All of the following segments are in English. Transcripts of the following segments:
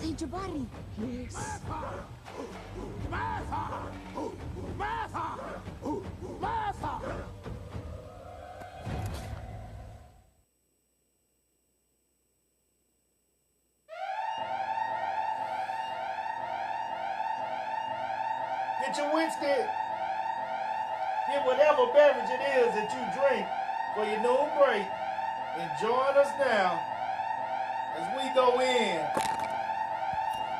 Hey, Jabari. Yes. Martha! Martha! Martha! Get your whiskey. Get whatever beverage it is that you drink for your noon break. And join us now as we go in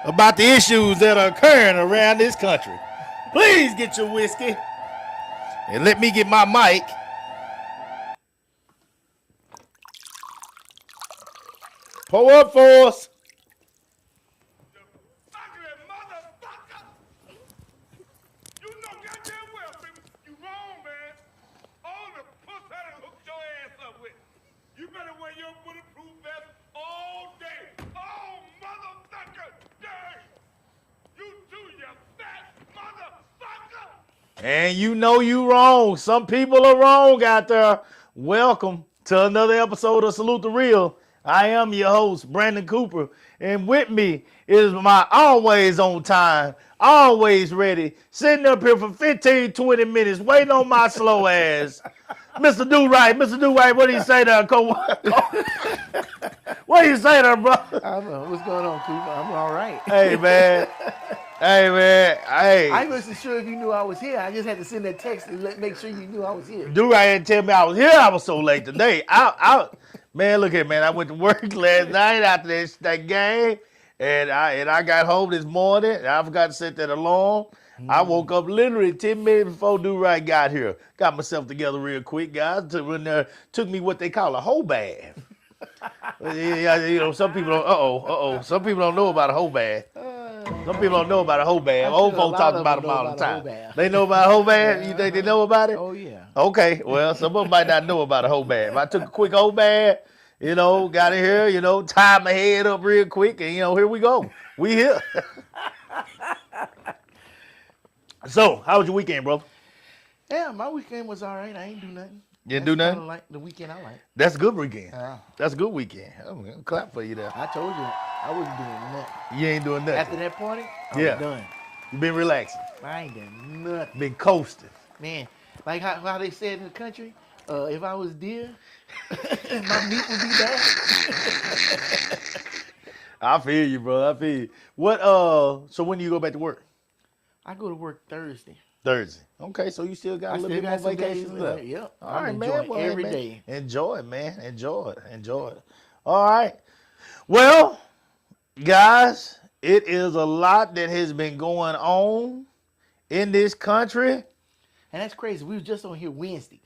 about the issues that are occurring around this country. Please get your whiskey and let me get my mic. Pour up for us. You know goddamn well, baby. You wrong, man. All the puss I done hooked your ass up with. You better wear your bulletproof vest all day. Oh, motherfucker! Day! You too, you fat motherfucker! And you know you wrong. Some people are wrong out there. Welcome to another episode of Salute the Real. I am your host, Brandon Cooper. And with me is my always on time, always ready, sitting up here for 15, 20 minutes, waiting on my slow ass. Mr. Do Right, Mr. Do Right, what do you say there, Cole? What do you say there, bro? What's going on, Cooper? I'm all right. Hey, man. Hey, man. Hey. I wasn't sure if you knew I was here. I just had to send that text to make sure you knew I was here. Do right and tell me I was here. I was so late today. Man, look at man. I went to work last night after that game, and I got home this morning. And I forgot to set that alarm. I woke up literally 10 minutes before Do Right got here. Got myself together real quick, guys. Took me what they call a whole bath. You know, some people don't. Some people don't know about a whole bath. Some people don't know about a whole bath. Old folks talk about them all the time. They know about a whole bath? You think they know about it? Oh, yeah. Okay, well, some of them might not know about a whole bath. I took a quick whole bath, got in here, tied my head up real quick, and, here we go. We here. So, how was your weekend, bro? Yeah, my weekend was all right. I ain't do nothing. You didn't do nothing? Kinda like the weekend I like. That's a good weekend. Yeah. That's a good weekend. I'm going to clap for you there. I told you I wasn't doing nothing. You ain't doing nothing. After that party, I Yeah. was done. You been relaxing. I ain't done nothing. Been coasting. Man, like how they said in the country, if I was deer, my meat would be bad. I feel you, bro. I feel you. So when do you go back to work? I go to work Thursday. Thursday. Okay, so you still got a little bit more some days vacation left. Yep. All I'm right, man. enjoying Well, every man. day. Enjoy it, man. Enjoy it. All right. Well, guys, it is a lot that has been going on in this country. And that's crazy. We was just on here Wednesday.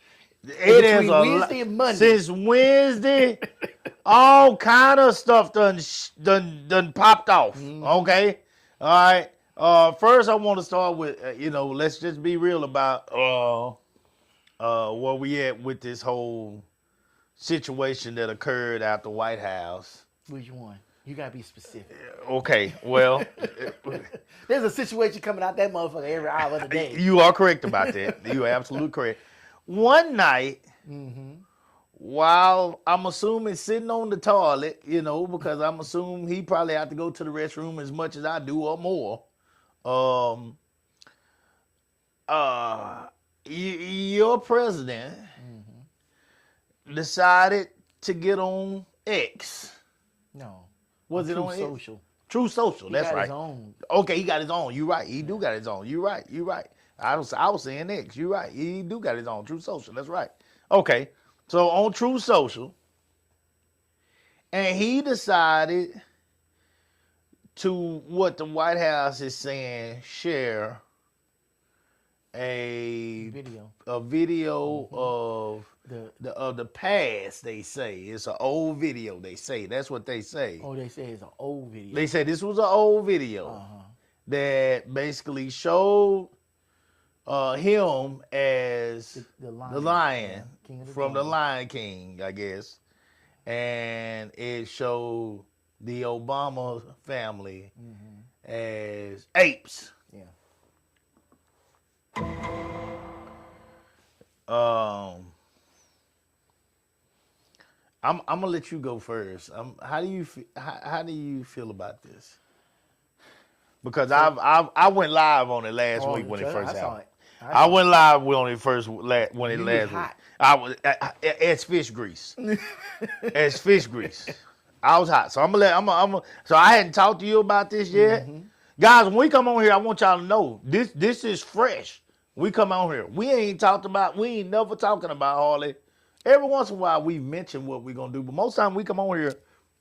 It is a Wednesday and Monday. Since Wednesday, all kind of stuff done popped off. Okay, all right. First, I want to start with let's just be real about where we at with this whole situation that occurred at the White House. Which one? You gotta be specific. Okay, well, There's a situation coming out that motherfucker every hour of the day. you are correct about that. You are absolutely correct. One night, while I'm assuming sitting on the toilet, because I'm assuming he probably have to go to the restroom as much as I do or more. Your president decided to get on X. No. Was it True on X? Social? True Social. He That's got right. his own. Okay, he got his own. You right. He do got his own. You right. I was saying X. You right. He do got his own. True Social. That's right. Okay. So on True Social, and he decided to what the White House is saying, share a video of the past. They say it's an old video. They say that's what they say. Oh, they say it's an old video. They say this was an old video that basically showed him as the lion King of the from the jungle. Lion King, I guess, and it showed the Obama family as apes. Yeah. I'm gonna let you go first. How do you feel about this? because I went live on it last week when it I first saw happened. it. I went live on it when it You was last week. hot. I was as fish grease. As fish grease. I was hot. So so I hadn't talked to you about this yet. Mm-hmm. Guys, when we come on here, I want y'all to know this is fresh. We come on here. We ain't never talking about Harley. Every once in a while we mention what we're gonna do, but most time we come on here,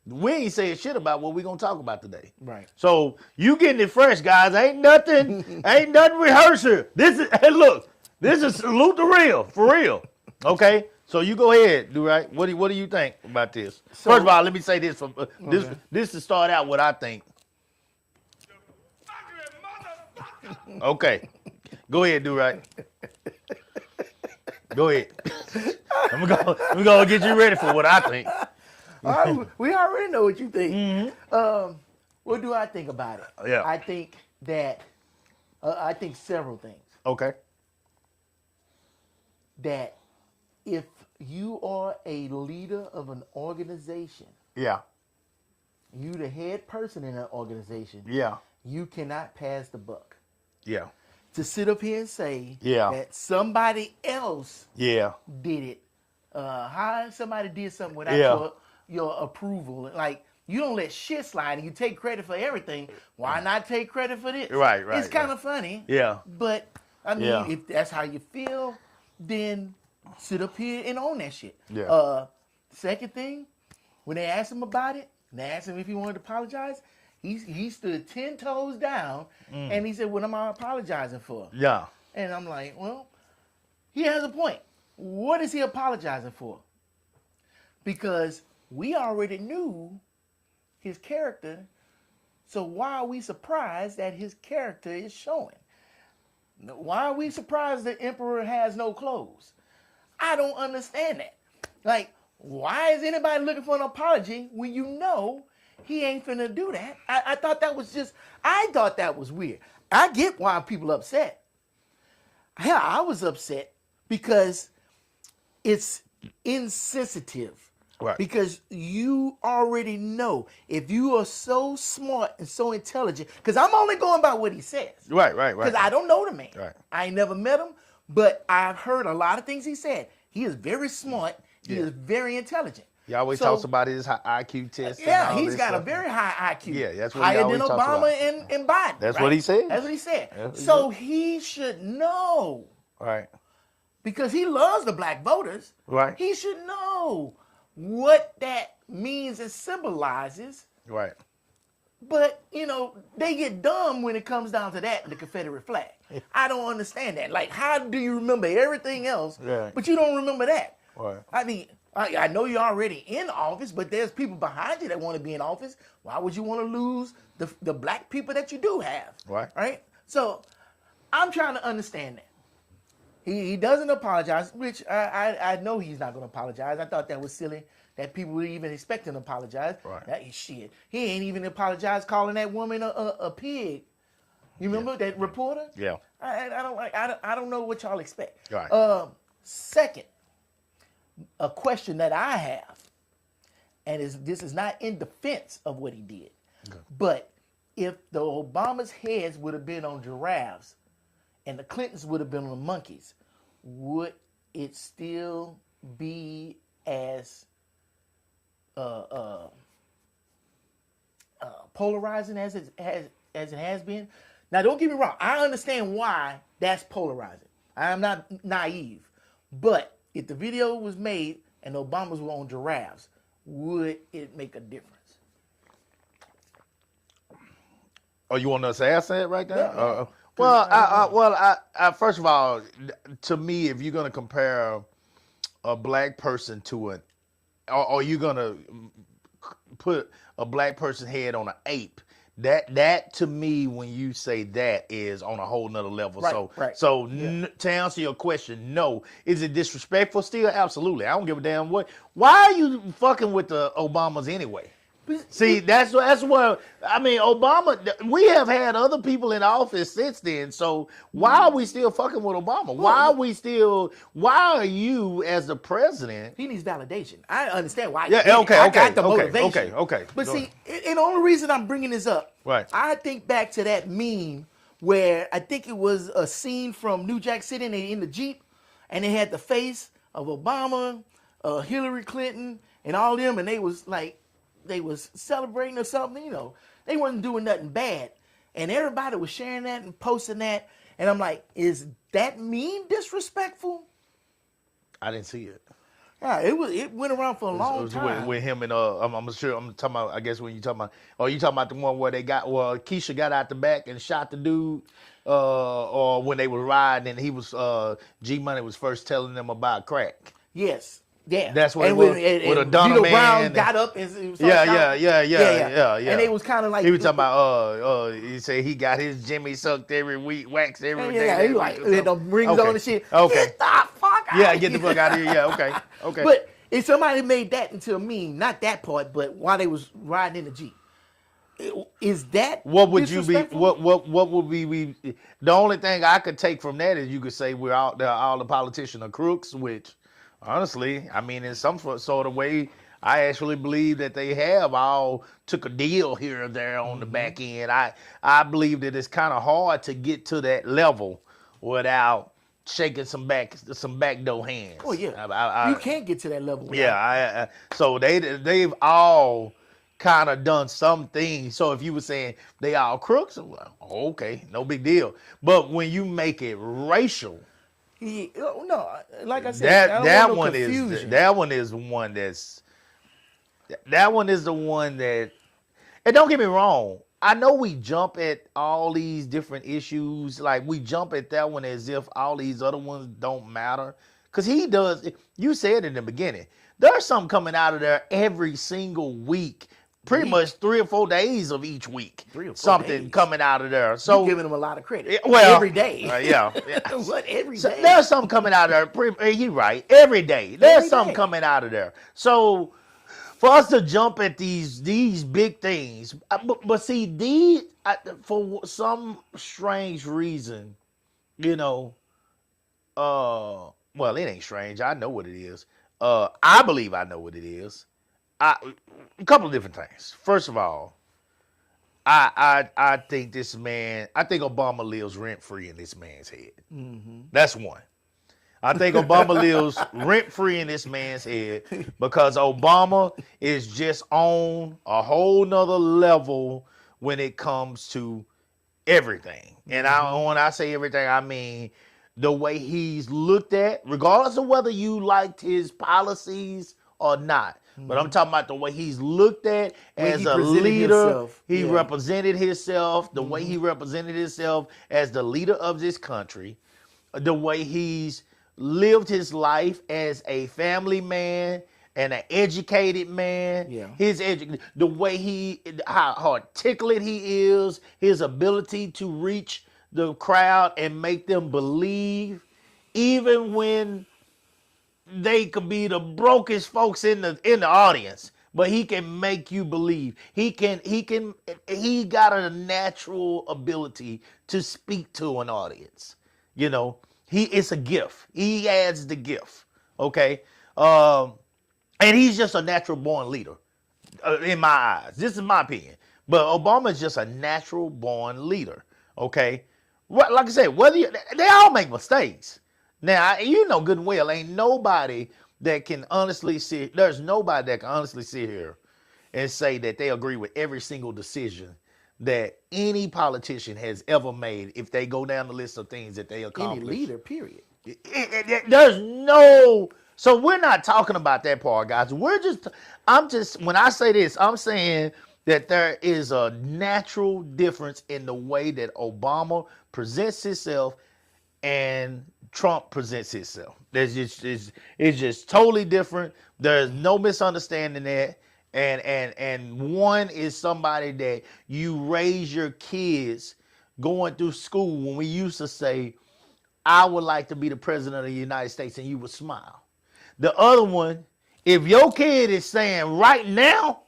we ain't saying shit about what we're gonna talk about today. Right. So you getting it fresh, guys. Ain't nothing rehearsed here. Hey, look, this is salute the real, for real. Okay? So you go ahead, do right. What do you think about this? So- First of all, let me say this from Okay. this to start out what I think. Ugly motherfucker. Okay. Go ahead, do right. Go ahead. I'm gonna get you ready for what I think. All right, we already know what you think. What do I think about it? Yeah. I think that I think several things. Okay. That if you are a leader of an organization, Yeah. you the head person in that organization, Yeah. you cannot pass the buck. Yeah. To sit up here and say Yeah. that somebody else Yeah. did it, how somebody did something without Yeah. your approval, like you don't let shit slide and you take credit for everything. Why not take credit for this? Right, It's kind of funny. Yeah. But I mean, Yeah. if that's how you feel, then sit up here and own that shit. Yeah. Second thing, when they asked him about it, and they asked him if he wanted to apologize, he stood 10 toes down and he said, "What am I apologizing for?" Yeah. And I'm like, well, he has a point. What is he apologizing for? Because we already knew his character, so why are we surprised that his character is showing? Why are we surprised the Emperor has no clothes? I don't understand that. Like, why is anybody looking for an apology when you know he ain't finna do that? I thought that was weird. I get why people upset. Hell, I was upset because it's insensitive. Right. Because you already know if you are so smart and so intelligent, because I'm only going by what he says. Right. Because I don't know the man. Right. I ain't never met him, but I've heard a lot of things he said. He is very smart. He Yeah. is very intelligent. He always So- talks about his IQ test. Yeah, and all he's this got a stuff. very high IQ. Yeah, that's what he higher always than talks Obama about. and Biden. That's right? what he said. That's what he said. That's what he So he should know, Right. because he loves the black voters. Right. He should know what that means and symbolizes. Right. But, they get dumb when it comes down to that, the Confederate flag. I don't understand that. Like, how do you remember everything else, Right. but you don't remember that? Right. I mean, I know you're already in office, but there's people behind you that want to be in office. Why would you want to lose the black people that you do have? Right. Right? So I'm trying to understand that. He doesn't apologize, which I know he's not going to apologize. I thought that was silly that people would even expect him to apologize. Right. That is shit. He ain't even apologized calling that woman a pig. You remember that reporter? Yeah. I don't know what y'all expect. Right. Second, a question that I have, and this is not in defense of what he did, but if the Obama's heads would have been on giraffes and the Clintons would have been on monkeys, would it still be as polarizing as it has been? Now, don't get me wrong. I understand why that's polarizing. I am not naive. But if the video was made and the Obamas were on giraffes, would it make a difference? Oh, you want us to ask that right there? Yeah. I first of all, to me, if you're gonna compare a black person to an, or you're gonna put a black person's head on an ape, that to me, when you say that, is on a whole nother level. Right. So to answer your question, no. Is it disrespectful? Still, absolutely. I don't give a damn what. Why are you fucking with the Obamas anyway? See, that's what I mean. Obama. We have had other people in office since then. So why are we still fucking with Obama? Why are we still? Why are you as the president? He needs validation. I understand why. Yeah. Okay. I Okay. got the Okay. motivation. Okay. But Go see, ahead. and the only reason I'm bringing this up, Right. I think back to that meme where I think it was a scene from New Jack City, and they in the Jeep, and they had the face of Obama, Hillary Clinton, and all them, and they was celebrating or something. You know, they wasn't doing nothing bad, and everybody was sharing that and posting that, and I'm like, is that meme disrespectful? I didn't see it. Yeah, it went around for a long time. With him and I'm sure I'm talking about. I guess when you talking about, you talking about the one where Keisha got out the back and shot the dude, or when they were riding and he was G Money was first telling them about crack. Yes. Yeah, That's what it was. With a Donna Vito man Brown got up and yeah. And they was kind of like he was talking about he said he got his Jimmy sucked every week, waxed every day. Yeah, he like the rings on and shit. Okay. Get the fuck out. Yeah, get the fuck out of here. Yeah, okay. But if somebody made that into a meme, not that part, but while they was riding in the Jeep, is that what would you be? disrespectful? What would we? The only thing I could take from that is you could say we're all the politicians are crooks, which honestly, I mean, in some sort of way, I actually believe that they have all took a deal here or there on the back end. I believe that it's kind of hard to get to that level without shaking some backdoor hands. Oh yeah, you can't get to that level. Yeah, so they've all kind of done some things. So if you were saying they all crooks, well, okay, no big deal. But when you make it racial. No, like I said, that one is the one that's that one is the one that, and don't get me wrong, I know we jump at all these different issues, like we jump at that one as if all these other ones don't matter, because he does. You said in the beginning, there's something coming out of there every single week. Pretty much 3 or 4 days of each week, 3 or 4 something days. coming out of there. So you're giving him a lot of credit. Well, every day. Yeah. What every So day? there's something coming out of there. You're right. Every day there's Every something day. coming out of there. So for us to jump at these big things, but see for some strange reason, well, it ain't strange. I know what it is. I believe I know what it is. A couple of different things. First of all, I think this man, I think Obama lives rent free in this man's head. Mm-hmm. That's one. I think Obama lives rent free in this man's head because Obama is just on a whole nother level when it comes to everything. And when I say everything, I mean the way he's looked at, regardless of whether you liked his policies or not. But I'm talking about the way he's looked at as a leader. He represented himself, the way he represented himself as the leader of this country, the way he's lived his life as a family man and an educated man. Yeah. The way how articulate he is, his ability to reach the crowd and make them believe, even when they could be the brokest folks in the audience, but he can make you believe. He got a natural ability to speak to an audience. It's a gift. He adds the gift. Okay. And he's just a natural born leader in my eyes. This is my opinion. But Obama is just a natural born leader. Okay. Like I said, they all make mistakes. Now, you know good and well, there's nobody that can honestly sit here and say that they agree with every single decision that any politician has ever made if they go down the list of things that they accomplished. Any leader, period. So we're not talking about that part, guys. When I say this, I'm saying that there is a natural difference in the way that Obama presents himself and Trump presents himself. It's just totally different. There's no misunderstanding that. And one is somebody that you raise your kids going through school. When we used to say, I would like to be the president of the United States, and you would smile. The other one, if your kid is saying right now,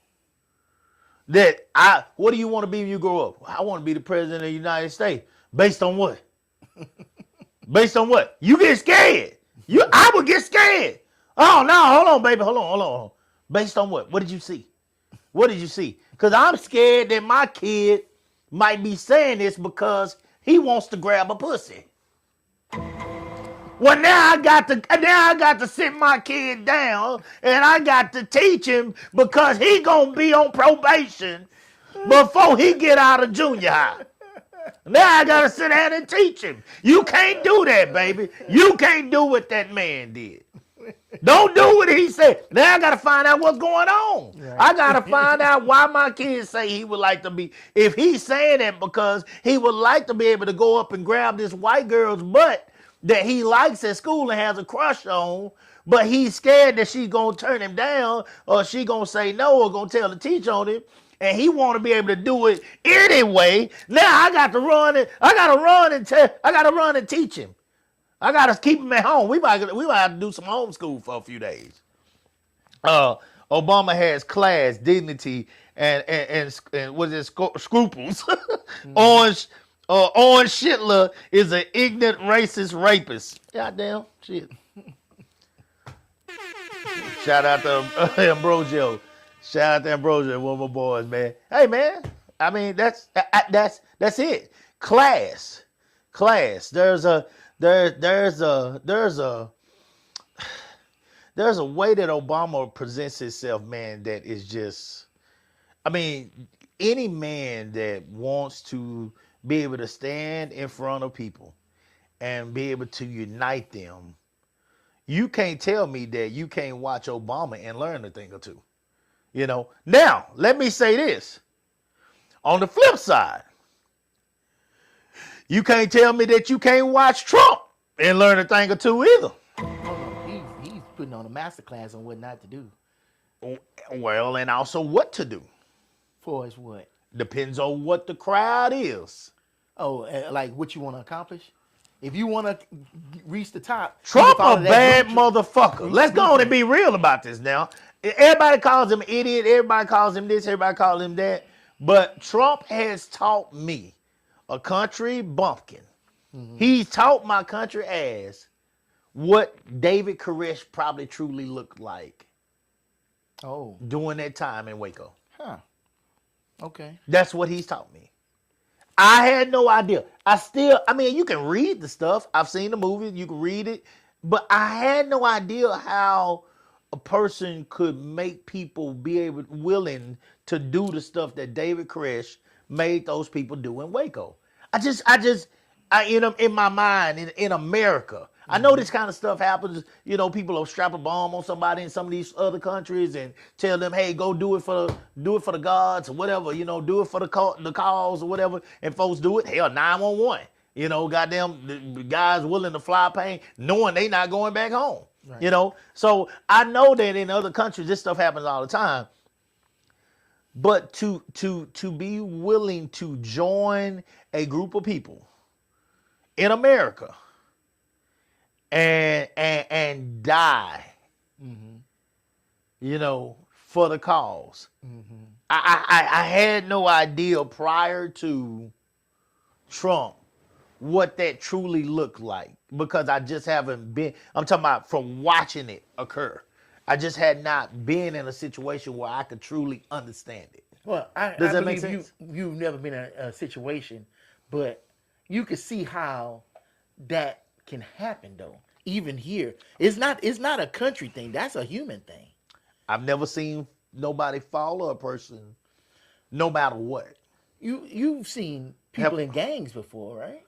What do you want to be when you grow up? I want to be the president of the United States. Based on what? Based on what? You get scared. I would get scared. Oh no, hold on, baby. Hold on. Based on what? What did you see? What did you see? Because I'm scared that my kid might be saying this because he wants to grab a pussy. Well, now I got to sit my kid down and I got to teach him because he gonna be on probation before he get out of junior high. Now I gotta sit down and teach him. You can't do that, baby. You can't do what that man did. Don't do what he said. Now I gotta find out what's going on. Right. I gotta find out why my kids say he would like to be. If he's saying that because he would like to be able to go up and grab this white girl's butt that he likes at school and has a crush on, but he's scared that she's gonna turn him down or she gonna say no or gonna tell the teacher on him, and he want to be able to do it anyway. Now I got to run and teach him. I gotta keep him at home. We might have to do some homeschool for a few days. Obama has class, dignity, and what is it, scruples. Orange Shitler is an ignorant racist rapist. Goddamn shit. Shout out to Ambrosio. Shout out to Ambrosio, one of my boys, man. Hey, man. I mean, that's it. Class. There's a way that Obama presents himself, man, that is just, I mean, any man that wants to be able to stand in front of people and be able to unite them, you can't tell me that you can't watch Obama and learn a thing or two. You know, now let me say this. On the flip side, you can't tell me that you can't watch Trump and learn a thing or two either. He's putting on a masterclass on what not to do. Well, and also what to do. For as what? Depends on what the crowd is. Oh, like what you want to accomplish? If you want to reach the top, Trump a bad motherfucker. Let's go on and be real about this now. Everybody calls him idiot. Everybody calls him this. Everybody calls him that. But Trump has taught me, a country bumpkin. Mm-hmm. He's taught my country ass what David Koresh probably truly looked like. Oh. During that time in Waco. Huh. Okay. That's what he's taught me. I had no idea. I mean, you can read the stuff. I've seen the movie. You can read it. But I had no idea how a person could make people be willing to do the stuff that David Koresh made those people do in Waco. In my mind, in America, I know this kind of stuff happens. You know, people will strap a bomb on somebody in some of these other countries and tell them, "Hey, go do it for the gods or whatever. You know, do it for the cause or whatever." And folks do it. Hell, 911. You know, goddamn, the guys willing to fly a plane, knowing they not going back home. Right. You know, so I know that in other countries this stuff happens all the time. But to be willing to join a group of people in America and die, mm-hmm. you know, for the cause. Mm-hmm. I had no idea prior to Trump what that truly looked like, because I just haven't been, I'm talking about from watching it occur. I just had not been in a situation where I could truly understand it. Well, Does that make sense? You've never been in a situation, but you can see how that can happen, though. Even here, it's not a country thing. That's a human thing. I've never seen nobody follow a person, no matter what. You've seen people in gangs before, right?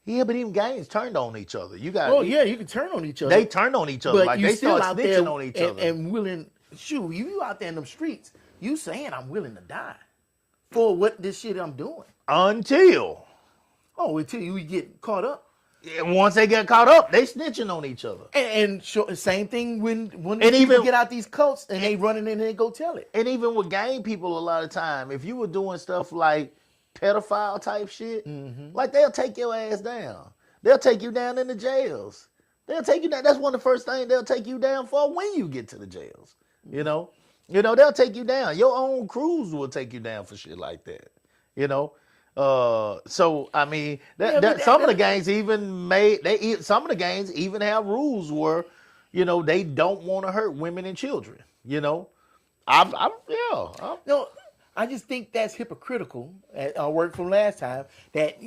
Yeah, but even gangs turned on each other. You can turn on each other. They turned on each other. Like they start snitching on each other. And willing, shoot, you out there in them streets, you saying I'm willing to die for what this shit I'm doing. Until you get caught up. And once they get caught up, they snitching on each other. And same thing when people get out these cults and they running in and they go tell it. And even with gang people, a lot of time, if you were doing stuff like pedophile type shit, mm-hmm. like they'll take your ass down. They'll take you down in the jails. They'll take you down. That's one of the first things they'll take you down for when you get to the jails. You know? You know, they'll take you down. Your own crews will take you down for shit like that. You know, so I mean, Yeah, but some of the gangs even some of the gangs even have rules where, you know, they don't want to hurt women and children. You know, No, I just think that's hypocritical. At our work from last time, that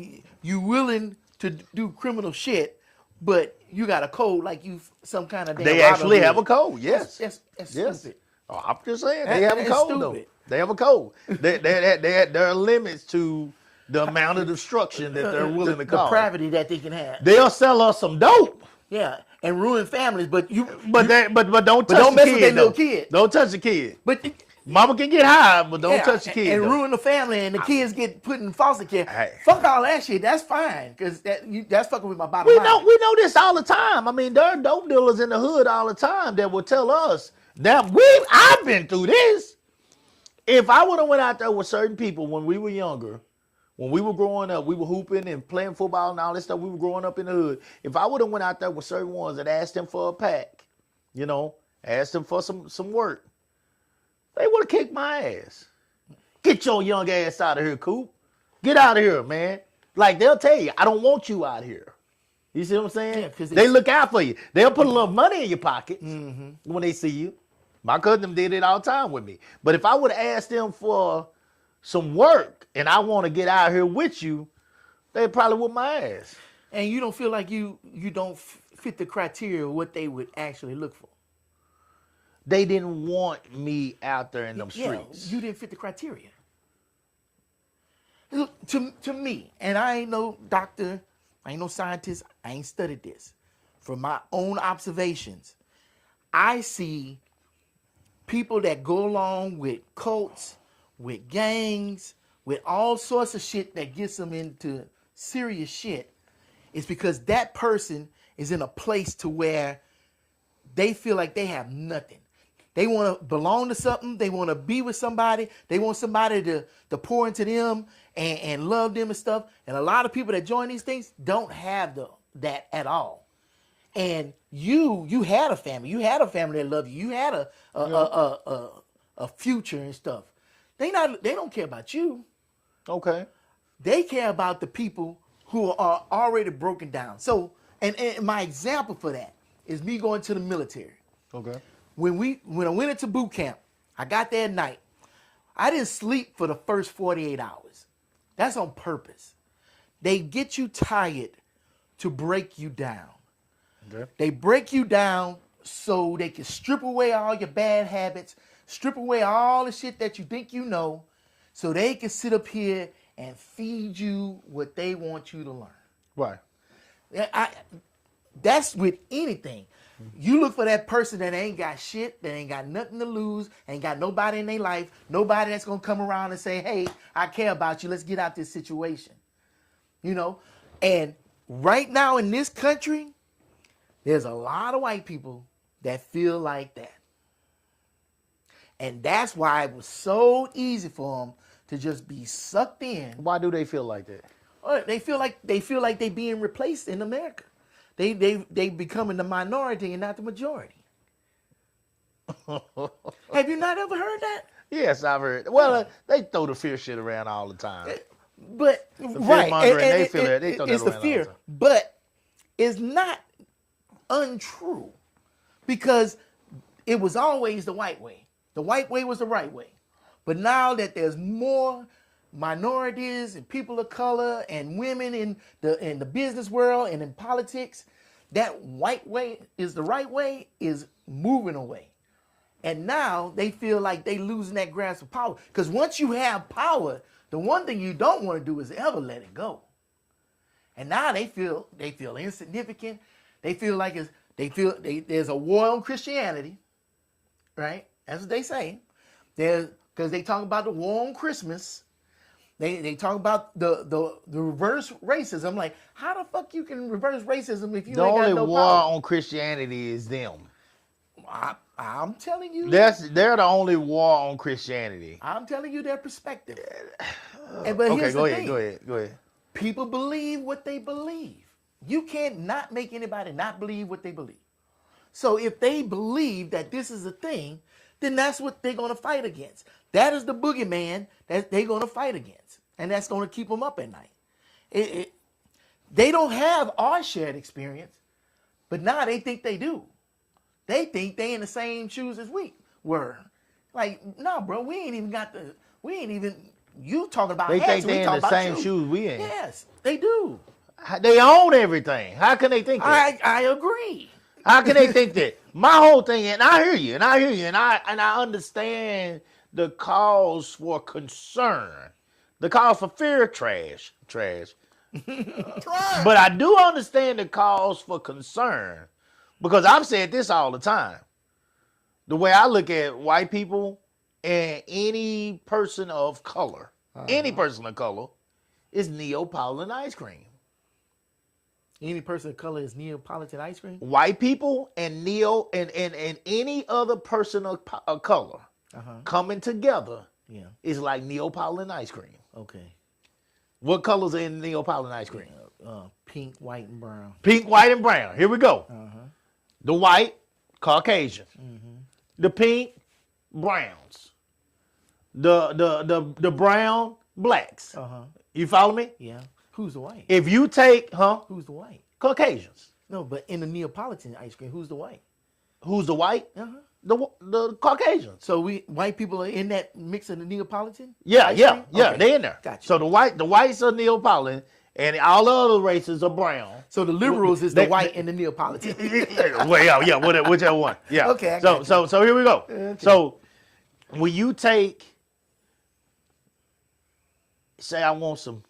you willing to do criminal shit, but you got a code like you some kind of damn they Robin actually Hood. have a code. Yes, That's yes. stupid. Oh, I'm just saying they have a That's code though. stupid. They have a code. There are limits to the amount of destruction that they're willing to The cause. depravity that they can have. They'll sell us some dope. Yeah, and ruin families, but don't But don't touch don't the mess kid. with their little though. kid. Don't touch the kid. But Mama can get high, but don't touch the kid. and though. ruin the family, and the kids get put in foster care. Hey. Fuck all that shit. That's fine, because that's fucking with my bottom We line. know this all the time. I mean, there are dope dealers in the hood all the time that will tell us that I've been through this. If I would have went out there with certain people when we were younger, when we were growing up, we were hooping and playing football and all this stuff. We were growing up in the hood. If I would have went out there with certain ones and asked them for a pack, you know, asked them for some work, they would have kicked my ass. Get your young ass out of here, Coop. Get out of here, man. Like, they'll tell you, I don't want you out here. You see what I'm saying? Yeah, 'cause they look out for you. They'll put a little money in your pocket when they see you. My cousin did it all the time with me. But if I would have asked them for some work and I want to get out here with you, they'd probably whoop my ass. And you don't feel like you don't fit the criteria of what they would actually look for. They didn't want me out there in them Yeah, streets. you didn't fit the criteria. Look, to me, and I ain't no doctor, I ain't no scientist, I ain't studied this. From my own observations, I see people that go along with cults, with gangs, with all sorts of shit that gets them into serious shit. It's because that person is in a place to where they feel like they have nothing. They want to belong to something. They want to be with somebody. They want somebody to pour into them and love them and stuff. And a lot of people that join these things don't have that at all. And you had a family. You had a family that loved you. You had a future and stuff. They don't care about you. Okay. They care about the people who are already broken down. So, and my example for that is me going to the military. Okay. When I went into boot camp, I got there at night. I didn't sleep for the first 48 hours. That's on purpose. They get you tired to break you down. Okay. They break you down so they can strip away all your bad habits, strip away all the shit that you think you know, so they can sit up here and feed you what they want you to learn. Right. That's with anything. You look for that person that ain't got shit, that ain't got nothing to lose, ain't got nobody in their life, nobody that's gonna come around and say, hey, I care about you, let's get out this situation. You know? And right now in this country, there's a lot of white people that feel like that. And that's why it was so easy for them to just be sucked in. Why do they feel like that? They feel like they being replaced in America. They becoming the minority and not the majority. Have you not ever heard that? Yes, I've heard. Well, they throw the fear shit around all the time. But right, fear-mongering, they feel that. They throw that it's the around all fear, the time. but it's not untrue because it was always the white way. The white way was the right way, but now that there's more minorities and people of color and women in the business world and in politics, that white way is the right way is moving away. And now they feel like they losing that grasp of power. Because once you have power, the one thing you don't want to do is ever let it go. And now they feel insignificant. They feel like there's a war on Christianity, right? That's what they say. Because they talk about the war on Christmas. They talk about the reverse racism. Like, how the fuck you can reverse racism if you The ain't got only no war power? on Christianity is them. I'm telling you. They're the only war on Christianity. I'm telling you their perspective. But Okay, here's go the ahead, thing. go ahead. People believe what they believe. You can't not make anybody not believe what they believe. So if they believe that this is a thing, then that's what they're going to fight against. That is the boogeyman that they're going to fight against. And that's going to keep them up at night. They don't have our shared experience, but now they think they do. They think they in the same shoes as we were. Like, no, bro, we ain't even, you talking about They hats, think we they in talking the about same you. shoes we in. Yes, they do. They own everything. How can they think that? I agree. How can they think that? My whole thing, and I hear you, and I understand the cause for concern, the cause for fear, trash. But I do understand the cause for concern because I've said this all the time. The way I look at white people and any person of color, any person of color, is Neapolitan ice cream. Any person of color is Neapolitan ice cream? White people and and any other person of color coming together is like Neapolitan ice cream. Okay. What colors are in Neapolitan ice cream? Pink, white, and brown. Pink, white, and brown. Here we go. The white, Caucasian. The pink, browns. The brown, blacks. You follow me? Yeah. Who's the white? If you take, Who's the white? Caucasians. No, but in the Neapolitan ice cream, who's the white? Who's the white? The Caucasians. So white people are in that mix of the Neapolitan? Yeah, ice yeah, cream? yeah. Okay. They in there. Gotcha. So the whites are Neapolitan, and all the other races are brown. So the liberals is the white and the Neapolitan. Well, yeah, whichever one. Yeah. Okay, I So got so here we go. Okay. So when you take, say, I want some.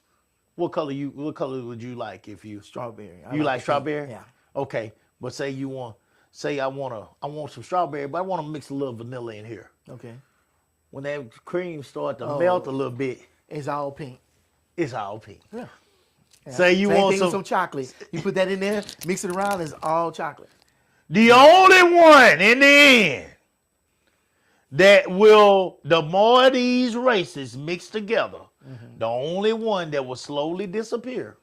What color would you like if you? Strawberry. You like strawberry? Yeah. Okay, but say I want some strawberry, but I want to mix a little vanilla in here. Okay. When that cream start to melt a little bit, It's all pink. it's all pink. Yeah. Say you Same want thing with some chocolate. You put that in there, mix it around, it's all chocolate. The only one in the end that will, the more of these races mix together, the only one that will slowly disappear.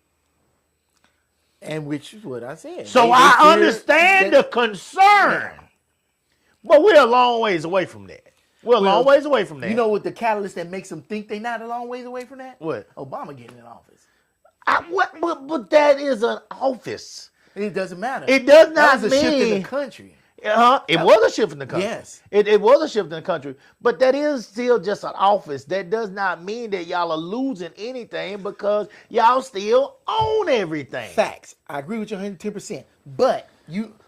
And which is what I said. So They I fear understand that- the concern, but we're a long ways away from that. We're a long ways away from that. You know what the catalyst that makes them think they're not a long ways away from that? What? Obama getting in office. But that is an office. It doesn't matter. It does not That was a shift in mean- the country. It was a shift in the country. Yes. It was a shift in the country. But that is still just an office. That does not mean that y'all are losing anything because y'all still own everything. Facts. I agree with you 110%. But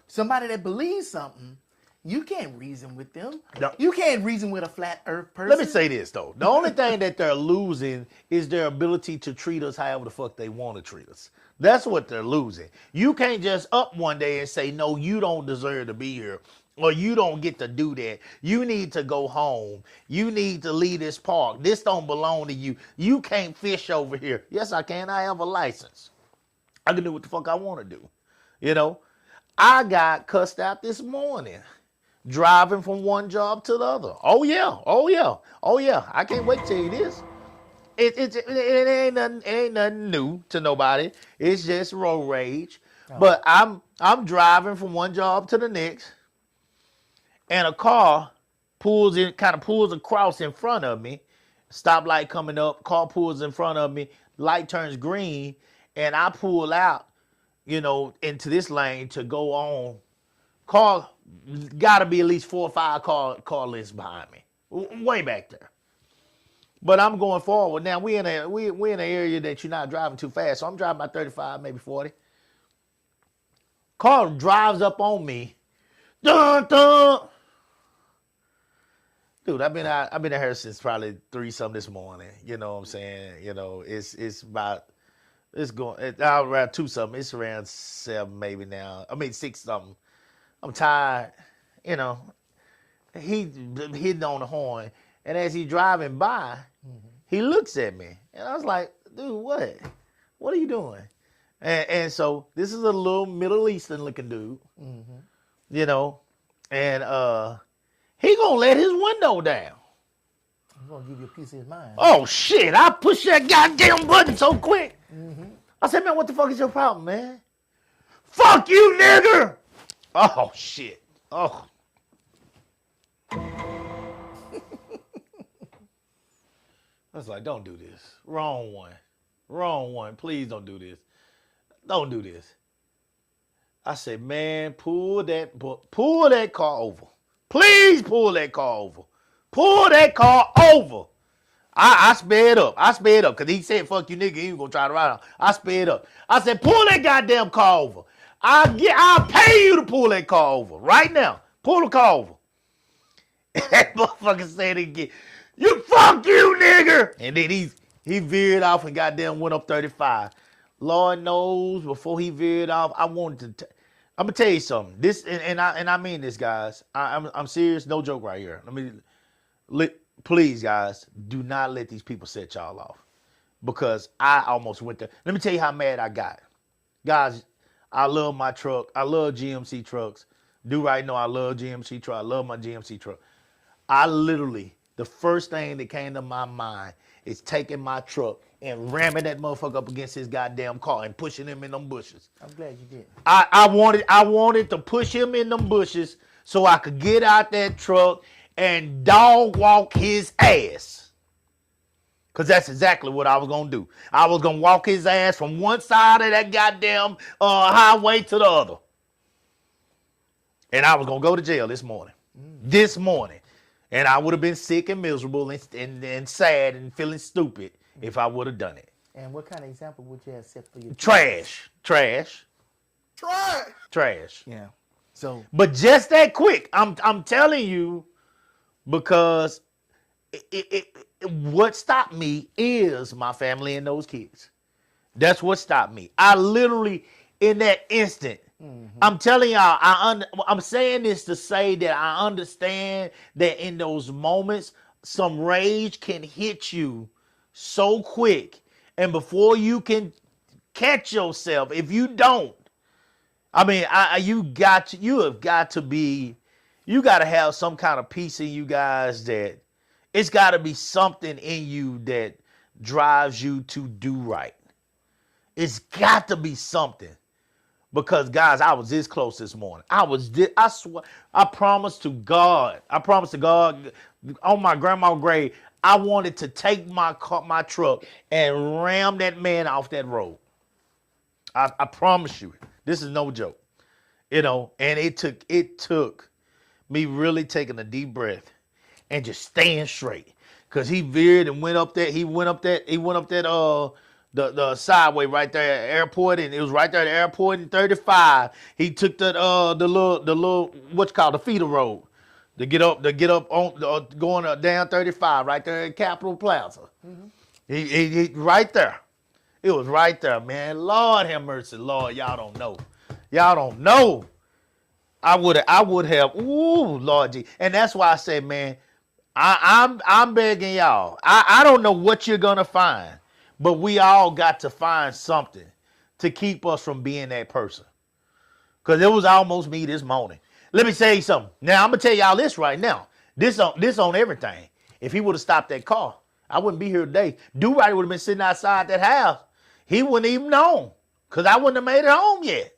somebody that believes something, you can't reason with them. No. You can't reason with a flat earth person. Let me say this, though. The only thing that they're losing is their ability to treat us however the fuck they want to treat us. That's what they're losing. You can't just up one day and say, no, you don't deserve to be here, or you don't get to do that. You need to go home. You need to leave this park. This don't belong to you. You can't fish over here. Yes, I can. I have a license. I can do what the fuck I want to do. You know, I got cussed out this morning driving from one job to the other. Oh yeah. I can't wait to tell you this. It ain't nothing new to nobody. It's just road rage. But I'm driving from one job to the next, and a car pulls across in front of me. Stoplight coming up, car pulls in front of me, light turns green, and I pull out, into this lane to go on. Car gotta be at least 4 or 5 car lengths behind me, way back there. But I'm going forward. Now we're in an area that you're not driving too fast, so I'm driving about 35, maybe 40. Car drives up on me. Dun, dun. Dude, I've been out here since probably 3-something this morning. You know what I'm saying? It's around 2-something. It's around 7 maybe now. 6-something. I'm tired. He hitting on the horn. And as he's driving by, he looks at me. And I was like, dude, what? What are you doing? And so this is a little Middle Eastern looking dude. And he gonna let his window down. I'm going to give you a piece of his mind. Oh, shit. I pushed that goddamn button so quick. I said, man, what the fuck is your problem, man? Fuck you, nigger. Oh, shit. Oh. I was like, don't do this. Wrong one. Wrong one. Please don't do this. Don't do this. I said, man, pull that car over. Please pull that car over. Pull that car over. I sped up. Because he said, fuck you, nigga. He was going to try to ride out. I sped up. I said, pull that goddamn car over. I'll pay you to pull that car over. Right now. Pull the car over. And that motherfucker said again, fuck you, nigga. And then he veered off and goddamn went up 35. Lord knows, before he veered off, I wanted to. I'm gonna tell you something. This and I mean this, guys. I'm serious. No joke right here. Please, guys, do not let these people set y'all off, because I almost went there. Let me tell you how mad I got, guys. I love my truck. I love GMC trucks. Do right know I love GMC truck. I love my GMC truck. I literally, the first thing that came to my mind is taking my truck and ramming that motherfucker up against his goddamn car and pushing him in them bushes. I'm glad you did. I wanted to push him in them bushes so I could get out that truck and dog walk his ass. Because that's exactly what I was going to do. I was going to walk his ass from one side of that goddamn highway to the other. And I was going to go to jail this morning. This morning. And I would have been sick and miserable and sad and feeling stupid if I would have done it. And what kind of example would you have set for your Trash. Yeah. So, but just that quick, I'm telling you, because what stopped me is my family and those kids. That's what stopped me. I literally, in that instant, I'm telling y'all, I'm saying this to say that I understand that in those moments, some rage can hit you so quick, and before you can catch yourself, if you don't, I mean, you got to have some kind of peace in you guys, that it's got to be something in you that drives you to do right. It's got to be something. Because, guys, I was this close this morning. I swear, I promised to God, on my grandma's grave, I wanted to take my truck and ram that man off that road. I promise you, this is no joke. And it took me really taking a deep breath and just staying straight. Because he veered and went up that, the sideway right there at the airport, and it was right there at the airport in 35. He took the little what's called the feeder road to get up on going down 35 right there at Capitol Plaza. He right there. It was right there, man. Lord have mercy, Lord, y'all don't know. I would have. Ooh, Lord G, and that's why I said, man, I'm begging y'all. I don't know what you're gonna find. But we all got to find something to keep us from being that person. Because it was almost me this morning. Let me tell you something. Now, I'm going to tell y'all this right now. This on everything. If he would have stopped that car, I wouldn't be here today. Do-Right would have been sitting outside that house. He wouldn't even known. Because I wouldn't have made it home yet.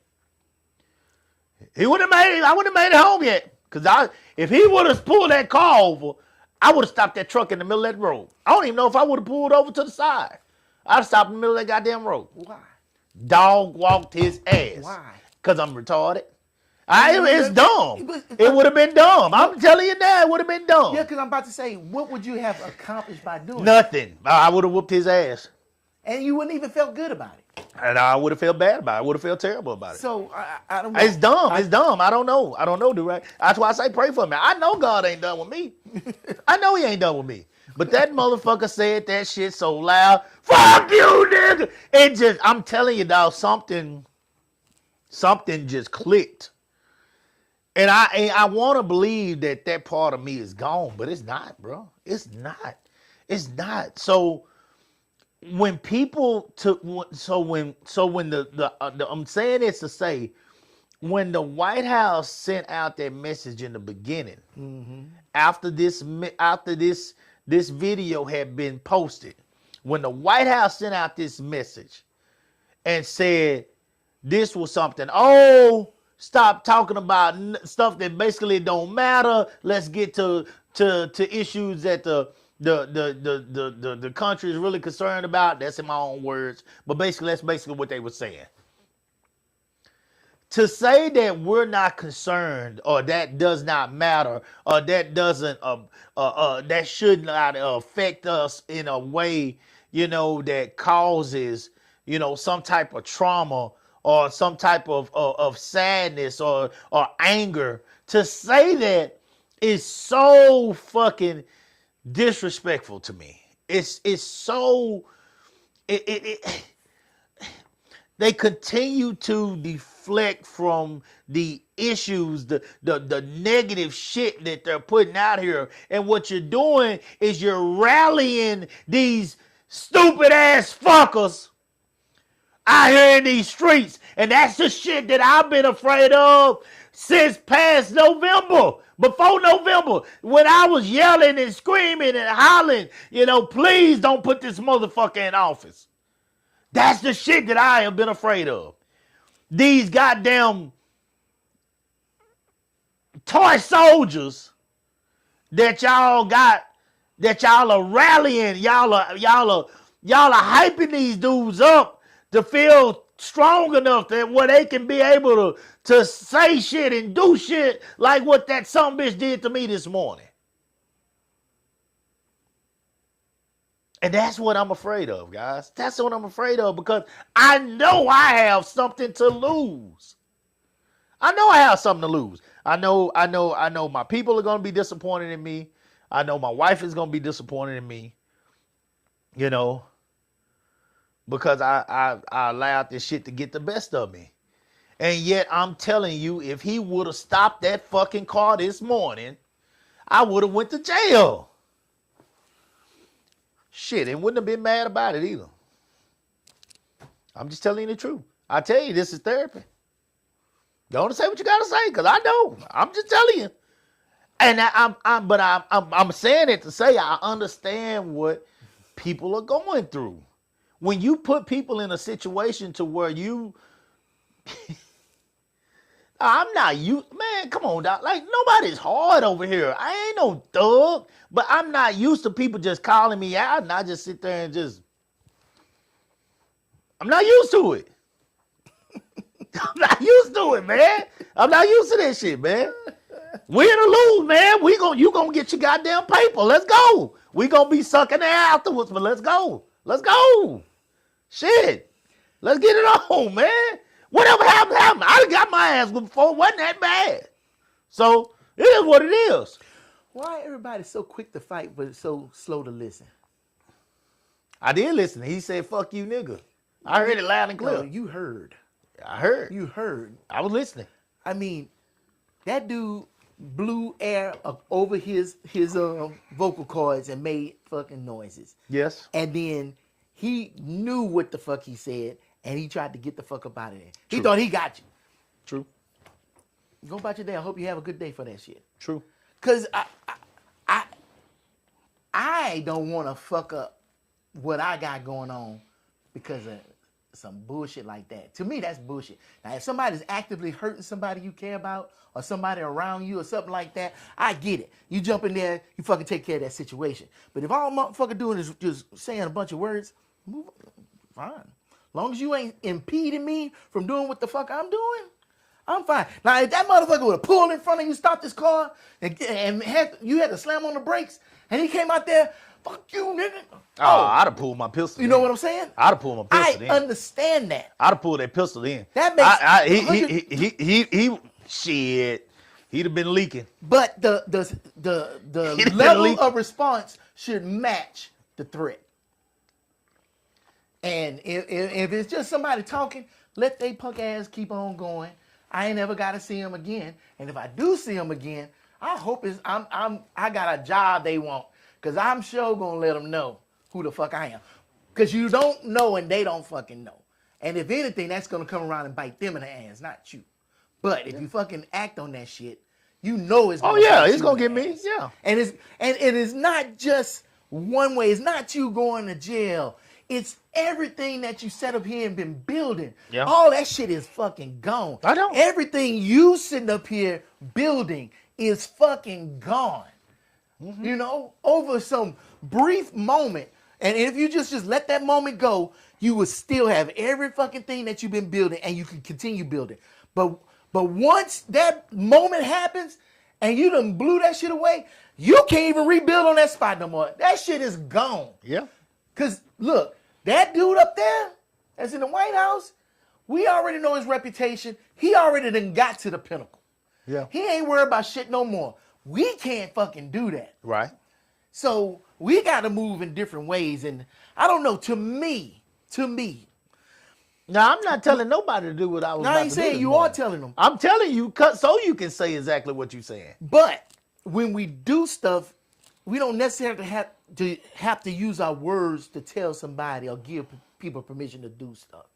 I wouldn't have made it home yet. Because if he would have pulled that car over, I would have stopped that truck in the middle of that road. I don't even know if I would have pulled over to the side. I'd stop in the middle of that goddamn road. why? Dog walked his ass. Why? Because I'm retarded. It's dumb. It would have been dumb. I'm telling you now, it would have been dumb. Yeah, because I'm about to say, what would you have accomplished by doing it? Nothing. I would have whooped his ass. And you wouldn't even felt good about it. And I would have felt bad about it. I would have felt terrible about it. So, I don't know. It's dumb. It's dumb. I don't know. Do-Right. That's why I say pray for me. I know God ain't done with me. I know he ain't done with me. But that motherfucker said that shit so loud. Fuck you, nigga. It just, I'm telling you, dog, something just clicked. And I want to believe that part of me is gone, but it's not, bro. It's not. So when people when I'm saying this to say, when the White House sent out that message in the beginning, after this video had been posted, when the White House sent out this message and said this was something, stop talking about stuff that basically don't matter. Let's get to issues that the the country is really concerned about. That's in my own words, but basically that's basically what they were saying. To say that we're not concerned, or that does not matter, or that doesn't, that should not affect us in a way, that causes, some type of trauma or some type of sadness or anger. To say that is so fucking disrespectful to me. It's so it they continue to deflect from the issues, the negative shit that they're putting out here. And what you're doing is you're rallying these stupid ass fuckers out here in these streets. And that's the shit that I've been afraid of since past November. Before November, when I was yelling and screaming and hollering, please don't put this motherfucker in office. That's the shit that I have been afraid of. These goddamn toy soldiers that y'all got, that y'all are rallying, y'all are hyping these dudes up to feel strong enough that where they can be able to say shit and do shit like what that sumbitch did to me this morning. And that's what I'm afraid of, guys. That's what I'm afraid of, because I know I have something to lose. I know I have something to lose. I know my people are going to be disappointed in me. I know my wife is going to be disappointed in me, because I allowed this shit to get the best of me. And yet I'm telling you, if he would have stopped that fucking car this morning, I would have went to jail. Shit, and wouldn't have been mad about it either. I'm just telling you the truth. I tell you, this is therapy. Don't say what you gotta say, because I know. I'm just telling you. And I'm saying it to say I understand what people are going through. When you put people in a situation to where you, I'm not you, man. Come on, dog. Like, nobody's hard over here. I ain't no thug, but I'm not used to people just calling me out, and I just sit there and I'm not used to it. I'm not used to it, man. I'm not used to that shit, man. Win or lose, man. You gonna get your goddamn paper. Let's go. We gonna be sucking there afterwards, but let's go. Let's go. Shit. Let's get it on, man. Whatever happened. I got my ass before. Wasn't that bad. So it is what it is. Why everybody so quick to fight but so slow to listen? I did listen. He said, "Fuck you, nigga." I heard it loud and clear. No, you heard. I heard. You heard. I was listening. I mean, that dude blew air up over his vocal cords and made fucking noises. Yes. And then he knew what the fuck he said, and he tried to get the fuck up out of there. He True. thought he got you. True. Go about your day. I hope you have a good day for that shit. True. Cause I don't want to fuck up what I got going on because of some bullshit like that. To me, that's bullshit. Now, if somebody's actively hurting somebody you care about, or somebody around you, or something like that, I get it. You jump in there, you fucking take care of that situation. But if all motherfucker doing is just saying a bunch of words, move on. Fine. Long as you ain't impeding me from doing what the fuck I'm doing, I'm fine. Now, if that motherfucker would have pulled in front of you, stopped his car, and you had to slam on the brakes, and he came out there, fuck you, nigga. Oh, I'd have pulled my pistol. You know what I'm saying? I'd have pulled my pistol in. I understand that. I'd have pulled that pistol in. That makes he shit. He'd have been leaking. But the level of response should match the threat. And if it's just somebody talking, let they punk ass keep on going. I ain't ever got to see him again. And if I do see him again, I hope I got a job they want. Because I'm sure going to let them know who the fuck I am. Because you don't know and they don't fucking know. And if anything, that's going to come around and bite them in the ass, not you. But if you fucking act on that shit, you know it's going to bite you. It's going to get me. Yeah. And it is not just one way. It's not you going to jail. It's everything that you set up here and been building. Yeah. All that shit is fucking gone. I know. Everything you sitting up here building is fucking gone. you know, over some brief moment. And if you just let that moment go, you will still have every fucking thing that you've been building, and you can continue building. But once that moment happens and you done blew that shit away, you can't even rebuild on that spot no more. That shit is gone. Yeah. Cause look, that dude up there that's in the White House, we already know his reputation. He already done got to the pinnacle. Yeah. He ain't worried about shit no more. We can't fucking do that. Right. So we got to move in different ways. And I don't know, to me, Now, I'm not telling nobody to do what I was now I about ain't to do saying this you morning. are telling them. I'm telling you, so you can say exactly what you're saying. But when we do stuff, we don't necessarily have to use our words to tell somebody or give people permission to do stuff.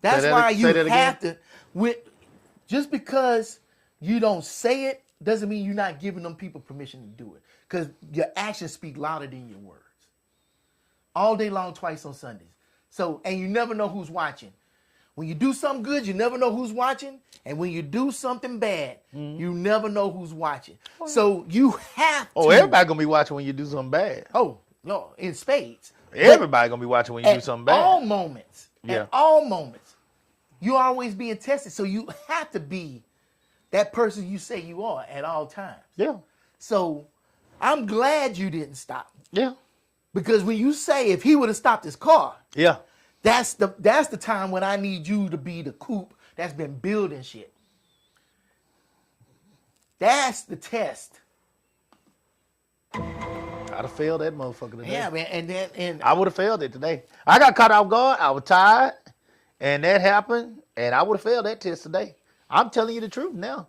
That's why you have to. Just because you don't say it doesn't mean you're not giving them people permission to do it. Because your actions speak louder than your words. All day long, twice on Sundays. So, and you never know who's watching. When you do something good, you never know who's watching. And when you do something bad, you never know who's watching. So you have to. Oh, everybody gonna be watching when you do something bad. Oh, no, in spades. Everybody gonna be watching when you do something bad. At all moments. Yeah. At all moments. You're always being tested. So you have to be that person you say you are at all times. Yeah. So I'm glad you didn't stop. Yeah. Because when you say if he would have stopped his car, Yeah. that's the time when I need you to be the coop that's been building shit. That's the test. I'd have failed that motherfucker today. Yeah, man. And I would have failed it today. I got caught off guard. I was tired, and that happened, and I would have failed that test today. I'm telling you the truth now.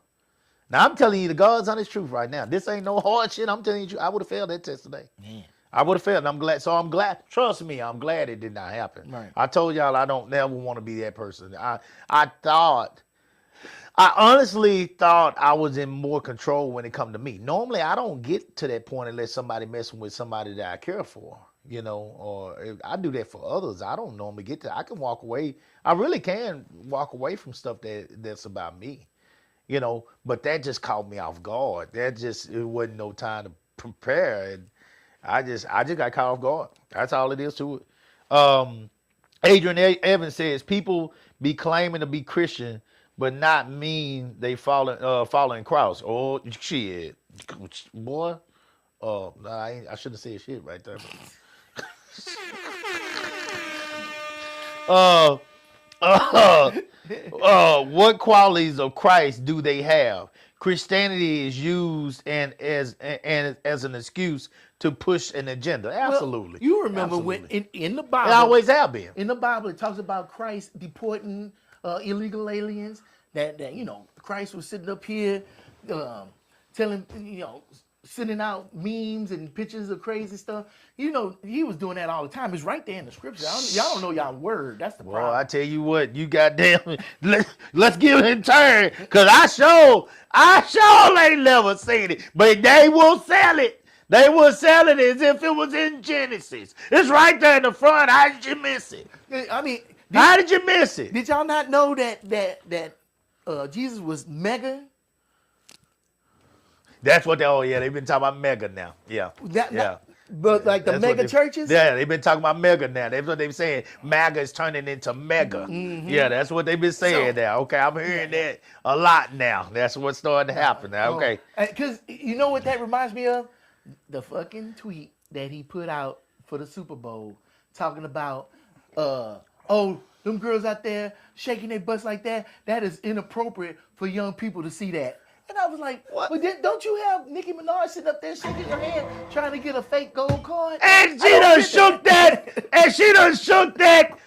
Now, I'm telling you the God's honest truth right now. This ain't no hard shit. I'm telling you the truth. I would have failed that test today. Man. I would have failed. And I'm glad. So I'm glad. Trust me, I'm glad it did not happen. Right. I told y'all I don't never want to be that person. I honestly thought I was in more control when it come to me. Normally, I don't get to that point unless somebody messing with somebody that I care for, you know, or if I do that for others. I don't normally get to. I can walk away. I really can walk away from stuff that's about me, you know. But that just caught me off guard. It wasn't no time to prepare, and I just got caught off guard. That's all it is to it. Adrian Evans says people be claiming to be Christian, but not mean they following Christ. Oh shit, boy. I shouldn't have said shit right there. What qualities of Christ do they have? Christianity is used as an excuse to push an agenda. Absolutely. Well, you remember Absolutely. when in the Bible, It always have been. in the Bible, it talks about Christ deporting illegal aliens. That you know, Christ was sitting up here telling, you know, sending out memes and pictures of crazy stuff. You know, he was doing that all the time. It's right there in the scripture. Y'all don't know y'all word. That's the Well, problem. I tell you what, you goddamn, let's give it in turn, cause I sure ain't never seen it, but they will sell it. They will sell it as if it was in Genesis. It's right there in the front. How did you miss it? I mean, How did you miss it? did y'all not know that Jesus was mega? That's what they've been talking about mega now. Yeah. But like the That's what mega churches? Yeah, they've been talking about mega now. That's what they've been saying. MAGA is turning into mega. Yeah, that's what they've been saying now. Okay, I'm hearing that a lot now. That's what's starting to happen now. Okay. Because you know what that reminds me of? The fucking tweet that he put out for the Super Bowl talking about, them girls out there shaking their butts like that, that is inappropriate for young people to see that. And I was like, What? But then, don't you have Nicki Minaj sitting up there shaking her hand trying to get a fake gold card? And she I don't done get shook that. And she done shook that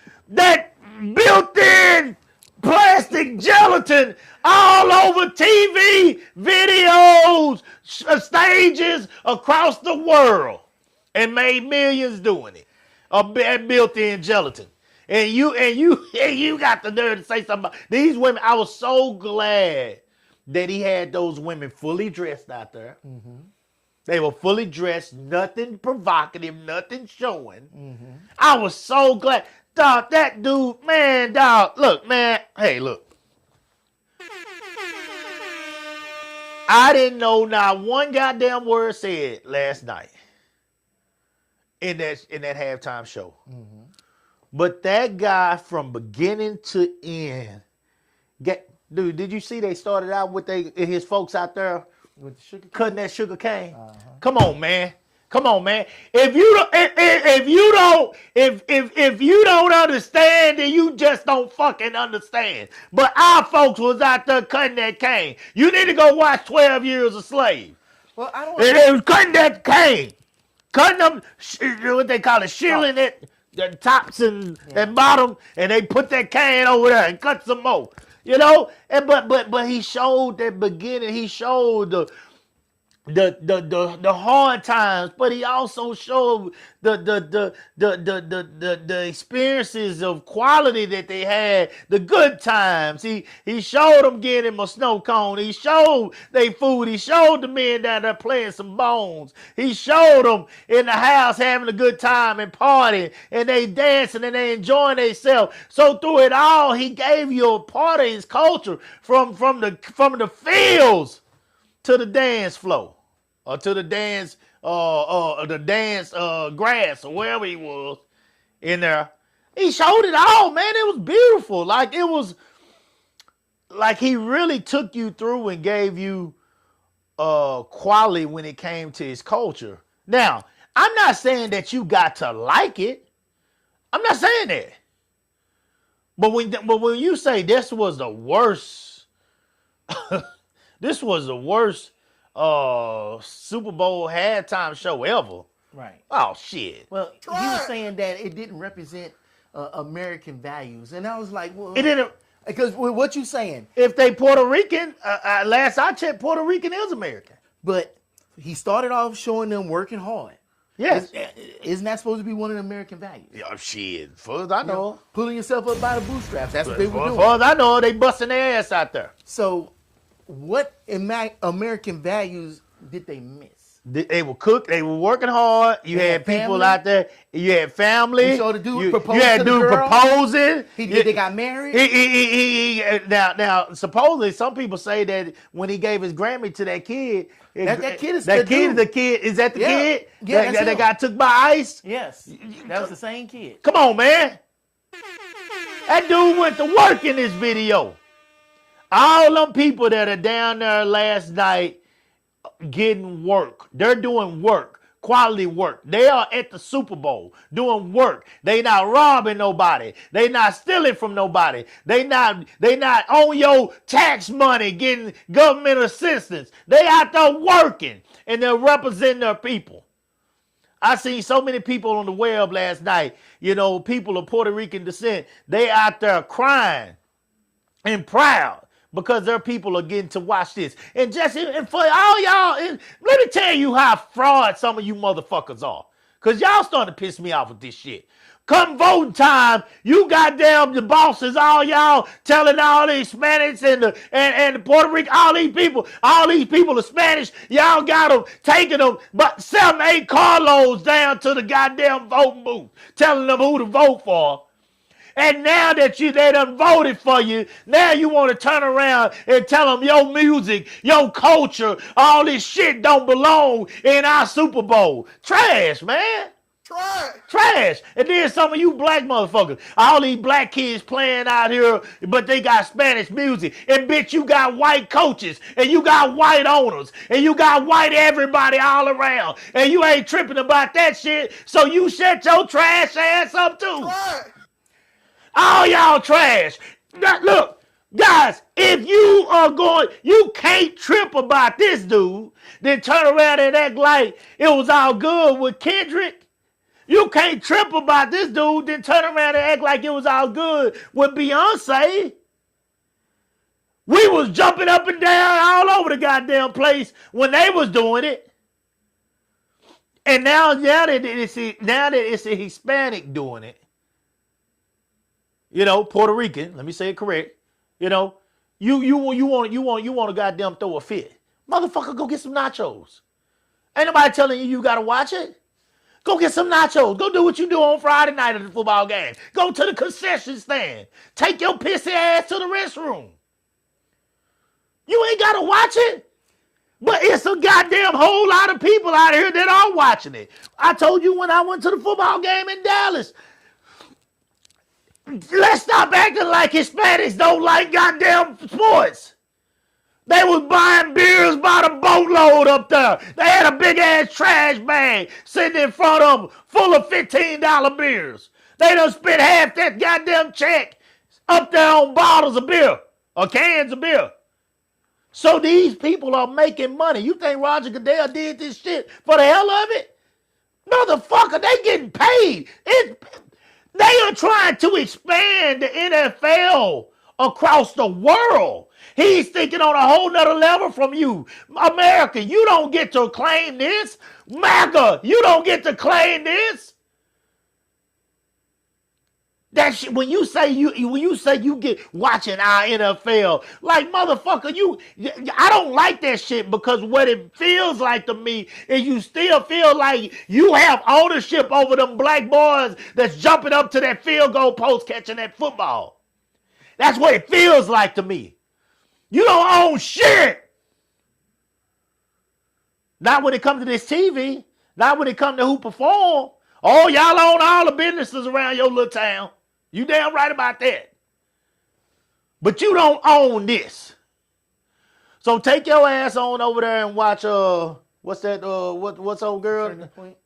built-in plastic gelatin all over TV, videos, stages across the world, and made millions doing it. A built-in gelatin. And you got the nerve to say something about these women. I was so glad that he had those women fully dressed out there. Mm-hmm. They were fully dressed, nothing provocative, nothing showing. Mm-hmm. I was so glad. Dog, that dude, man, dog, look, man, hey, look. I didn't know not one goddamn word said last night in that halftime show. Mm-hmm. But that guy from beginning to end, dude, did you see they started out with his folks out there With the sugar cane? cutting that sugar cane? Uh-huh. Come on, man. Come on, man. If you don't understand, then you just don't fucking understand. But our folks was out there cutting that cane. You need to go watch 12 Years a Slave. Well, I don't. And they was cutting that cane, cutting them, what they call it, shilling it, the tops and bottom, and they put that cane over there and cut some more. You know, and but he showed that beginning. He showed the hard times, but he also showed the experiences of quality that they had, the good times. He showed them getting him a snow cone. He showed they food. He showed the men down there playing some bones. He showed them in the house having a good time and partying, and they dancing and they enjoying themselves. So through it all, he gave you a part of his culture from the fields to the dance floor. Or to the dance, grass, or wherever he was in there. He showed it all, man. It was beautiful. Like he really took you through and gave you quality when it came to his culture. Now, I'm not saying that you got to like it. I'm not saying that. But when you say this was the worst, this was the worst Super Bowl halftime show ever. Right. Oh shit. Well, he was saying that it didn't represent American values, and I was like, well, It didn't. because what you saying? If they Puerto Rican, last I checked, Puerto Rican is American. But he started off showing them working hard. Yes. Isn't that supposed to be one of the American values? Yeah, shit. Far as I know. Pulling yourself up by the bootstraps. That's what they were doing. Far as I know, they busting their ass out there. So, what American values did they miss? They were cook. They were working hard. You had people family. out there. You had family. You saw the dude you propose had to the dude girl. proposing. They got married. Now, supposedly, some people say that when he gave his Grammy to that kid, That kid is that the kid. dude. The kid is that the Yeah. kid Yeah, that's that him. got took by ICE. Yes, that was the same kid. Come on, man. That dude went to work in this video. All them people that are down there last night getting work. They're doing work, quality work. They are at the Super Bowl doing work. They not robbing nobody. They not stealing from nobody. They not on your tax money getting government assistance. They out there working and they're representing their people. I seen so many people on the web last night, people of Puerto Rican descent. They out there crying and proud because their people are getting to watch this. And for all y'all, let me tell you how fraud some of you motherfuckers are. Because y'all starting to piss me off with this shit. Come voting time, you goddamn the bosses, all y'all telling all these Hispanics and the Puerto Rican, all these people are Spanish. Y'all got them, taking them, but 7-8 carloads down to the goddamn voting booth, telling them who to vote for. And now that they done voted for you, now you want to turn around and tell them your music, your culture, all this shit don't belong in our Super Bowl. Trash, man. Trash. And then some of you black motherfuckers, all these black kids playing out here, but they got Spanish music. And bitch, you got white coaches, and you got white owners, and you got white everybody all around. And you ain't tripping about that shit, so you shut your trash ass up too. All y'all trash. Look, guys, if you can't trip about this dude, then turn around and act like it was all good with Kendrick. You can't trip about this dude, then turn around and act like it was all good with Beyonce. We was jumping up and down all over the goddamn place when they was doing it. And now that it's a Hispanic doing it, Puerto Rican, let me say it correct. You want to goddamn throw a fit. Motherfucker, go get some nachos. Ain't nobody telling you gotta watch it. Go get some nachos. Go do what you do on Friday night at the football game. Go to the concession stand. Take your pissy ass to the restroom. You ain't gotta watch it. But it's a goddamn whole lot of people out here that are watching it. I told you when I went to the football game in Dallas. Let's stop acting like Hispanics don't like goddamn sports. They was buying beers by the boatload up there. They had a big ass trash bag sitting in front of them full of $15 beers. They done spent half that goddamn check up there on bottles of beer or cans of beer. So these people are making money. You think Roger Goodell did this shit for the hell of it? Motherfucker, they getting paid. They are trying to expand the NFL across the world. He's thinking on a whole nother level from you. America, you don't get to claim this. MAGA, you don't get to claim this. That shit, when you say you get watching our NFL, like motherfucker, I don't like that shit because what it feels like to me is you still feel like you have ownership over them black boys that's jumping up to that field goal post catching that football. That's what it feels like to me. You don't own shit. Not when it comes to this TV. Not when it comes to who perform. Oh, y'all own all the businesses around your little town. You damn right about that. But you don't own this. So take your ass on over there and watch what's that what's old girl? Turning Point.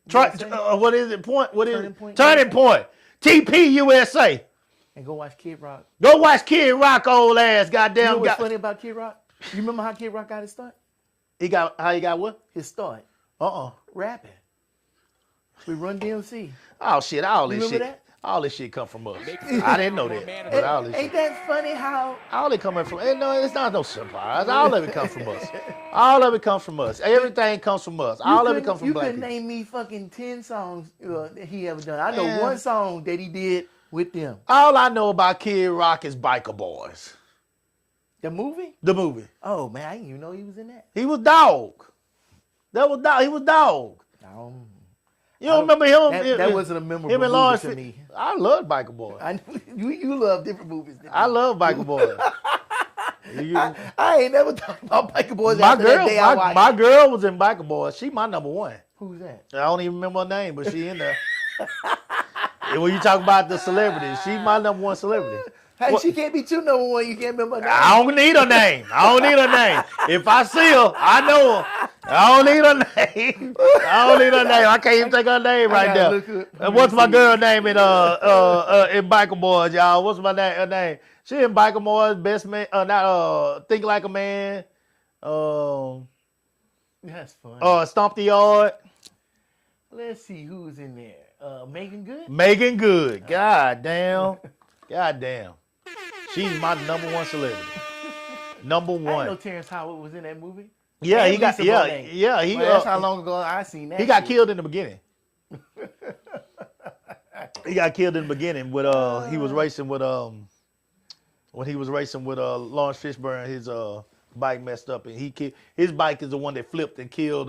What is it? What is Turning it? Point. Turning Point. TP USA. And go watch Kid Rock. Go watch Kid Rock old ass You goddamn know what's guy. funny about Kid Rock? You remember how Kid Rock got his start? He got what? His start. Rapping. With Run DMC. Oh shit, all You this remember shit. that? All this shit come from us. I didn't know that. But all this Ain't shit. that funny how All it coming from no, it's not no surprise. All of it comes from us. All of it comes from us. Everything comes from us. All of it comes from you black couldn't people. name me fucking 10 songs that he ever done. I know Man. one song that he did with them. All I know about Kid Rock is Biker Boys. The movie? The movie. Oh man, I didn't even know he was in that. He was dog. That was dog. He was dog. No, You don't remember him? that wasn't a memorable him and movie Lawrence to me. I love Biker Boys. You love different movies. Than I me. love Biker Boys. I ain't never talked about Biker Boys My after that girl, day I watched my it. girl was in Biker Boys. She my number one. Who's that? I don't even remember her name, but she in there. And when you talk about the celebrities, she my number one celebrity. Hey, What- she can't be too number one. You can't remember her name. I don't need her name. I don't need her name. If I see her, I know her. I don't need her name. I don't need her name. I can't even think her name right gotta there. look up. And what's my girl name in Biker Boys, y'all? What's my name? Her name? She in Biker Boys. Best man. Think Like a Man. That's fun. Stomp the Yard. Let's see who's in there. Megan Good? Megan Good. God damn. God damn. She's my number one celebrity. Number I didn't know one. Terrence Howard was in that movie. Yeah, And he got Lisa yeah, Bonet. yeah, he Well, that's how long ago I seen that. he got shit. killed in the beginning. He got killed in the beginning with he was racing with when he was racing with Lawrence Fishburne, his bike messed up and his bike is the one that flipped and killed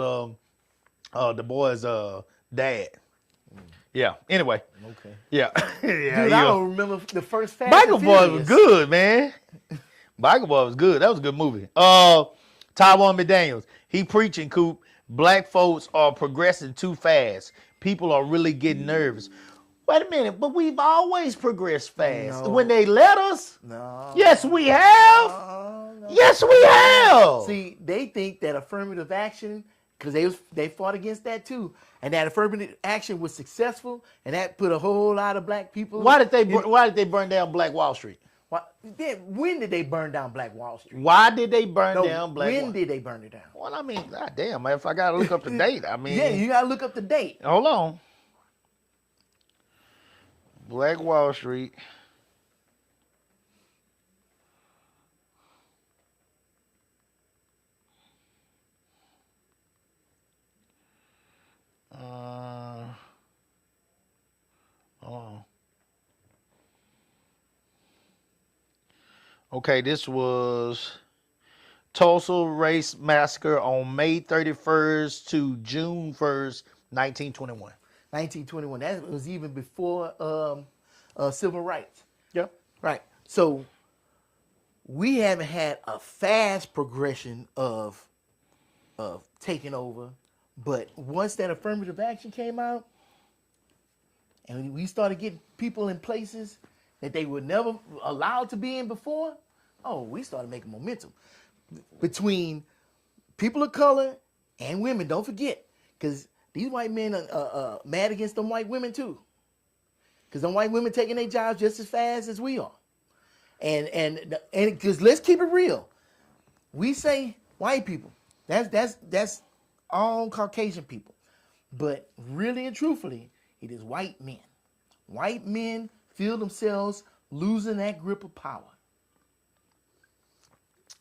the boy's dad. Yeah. Anyway. Okay. Yeah. Yeah. Dude, I don't remember the first Fast Biker and Boy Furious. was good, man. Biker Boy was good. That was a good movie. Tywone McDaniels. He preaching, Coop. Black folks are progressing too fast. People are really getting nervous. Wait a minute, but we've always progressed fast. No. When they let us? No. Yes, we have. No. Yes, we have. See, they think that affirmative action, because they fought against that too, and that affirmative action was successful, and that put a whole lot of black people. Why did they burn down Black Wall Street? When did they burn down Black Wall Street? Why did they burn No, down Black when Wall? did they burn it down? Well, I mean, goddamn, man, if I gotta look up the date, I mean, Yeah, you gotta look up the date. hold on. Black Wall Street. Hold on. Okay, this was Tulsa Race Massacre on May 31st to June 1st, 1921. 1921. That was even before civil rights. Yeah. Right. So we haven't had a fast progression of of taking over. But once that affirmative action came out, and we started getting people in places that they were never allowed to be in before, we started making momentum between people of color and women. Don't forget, because these white men are mad against them white women too. Because them white women taking their jobs just as fast as we are. And because let's keep it real. We say white people. That's all Caucasian people. But really and truthfully, it is white men. White men feel themselves losing that grip of power.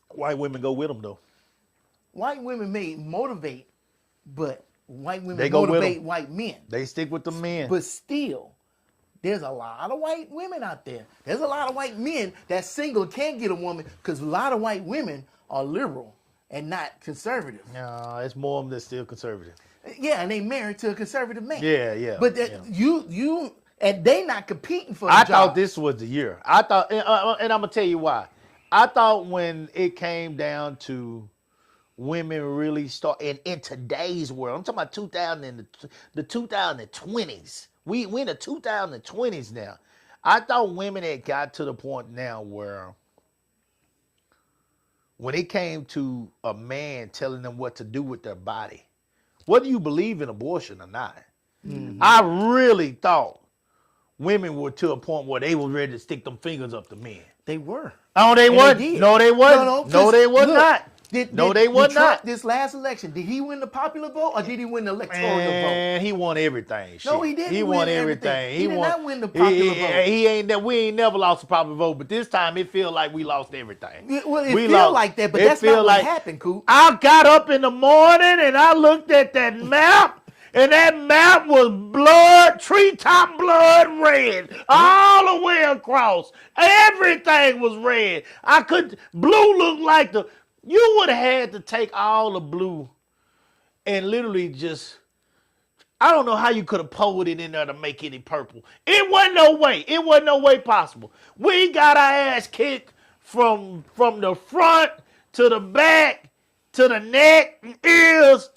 White women go with them though. White women may motivate, but white women They go with motivate them. white men. They stick with the men. But still, there's a lot of white women out there. There's a lot of white men that single can't get a woman because a lot of white women are liberal and not conservative. No, it's more of them that's still conservative. Yeah, and they married to a conservative man. Yeah. But that, yeah. you and they not competing for the I job. thought this was the year. I thought, and I'm gonna tell you why. I thought when it came down to women really start in today's world, I'm talking about 2000 and the 2020s. We in the 2020s now. I thought women had got to the point now where when it came to a man telling them what to do with their body, whether you believe in abortion or not, I really thought women were to a point where they were ready to stick them fingers up the men. They were. Oh, they And weren't. did. No, they wasn't. No, they was look, not. No, they was Trump, not. This last election, did he win the popular vote or did he win the electoral vote? Man, he won everything. No, shit. he didn't He win won everything. everything. He did won. not win the popular vote. We ain't never lost the popular vote, but this time it feel like we lost everything. Well, it We feel lost- like that, but it that's feel not like- what happened, Coop. I got up in the morning and I looked at that map, and that map was blood, treetop blood red, all the way across. Everything was red. Blue looked like you would have had to take all the blue and literally just, I don't know how you could have poured it in there to make any purple. It wasn't no way. It wasn't no way possible. We got our ass kicked from the front to the back to the neck and ears.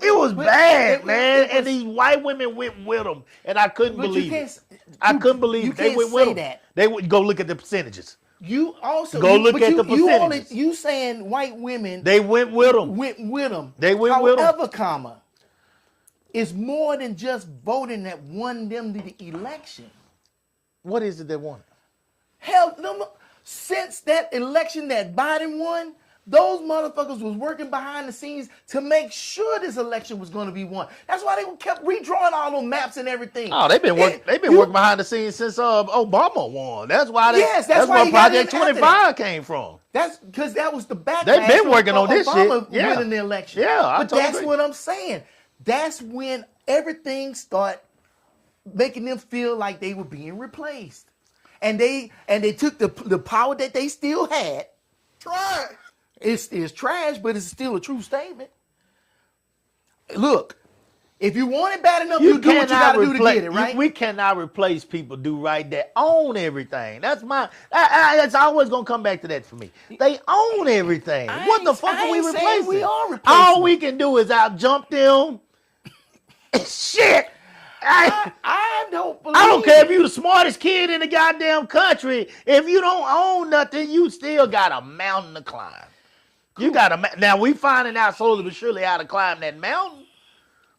It was bad, man. And these white women went with them, and I couldn't believe it. I couldn't believe they went with them. That. They would go look at the percentages. You also Go look at the percentages. You saying white women They went with them. went with them. They went with 'em. However, comma, it's more than just voting that won them the election. What is it they want? Hell, since that election that Biden won, those motherfuckers was working behind the scenes to make sure this election was going to be won. That's why they kept redrawing all those maps and everything. Oh, they've been working behind the scenes since Obama won. That's why that's why where he got Project in after 25 came from. That's because that was the backlash. They've been working for on this Obama shit. Yeah. winning the election. Yeah, I but totally that's agree. what I'm saying. That's when everything started making them feel like they were being replaced, and they took the power that they still had. Try. It's trash, but it's still a true statement. Look, if you want it bad enough, you do what you got to do to get it, right? We cannot replace people do right that own everything. It's always gonna come back to that for me. They own everything. What the fuck are we ain't saying replacing? we are replacing All we can do is out jump them. Shit. I don't believe I don't care if you the smartest kid in the goddamn country. If you don't own nothing, you still got a mountain to climb. You got now we finding out slowly but surely how to climb that mountain,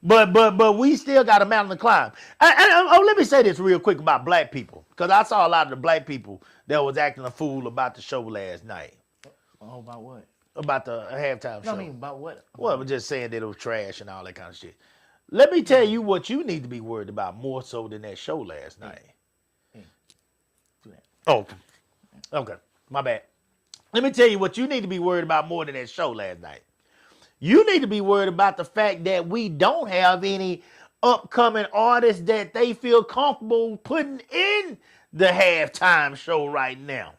but we still got a mountain to climb. And let me say this real quick about black people, because I saw a lot of the black people that was acting a fool about the show last night. Oh, about what? About the halftime show. No, I mean about what? Well, we're just saying that it was trash and all that kind of shit. Let me tell you what you need to be worried about more so than that show last night. Do that. Oh, okay. My bad. Let me tell you what you need to be worried about more than that show last night. You need to be worried about the fact that we don't have any upcoming artists that they feel comfortable putting in the halftime show right now.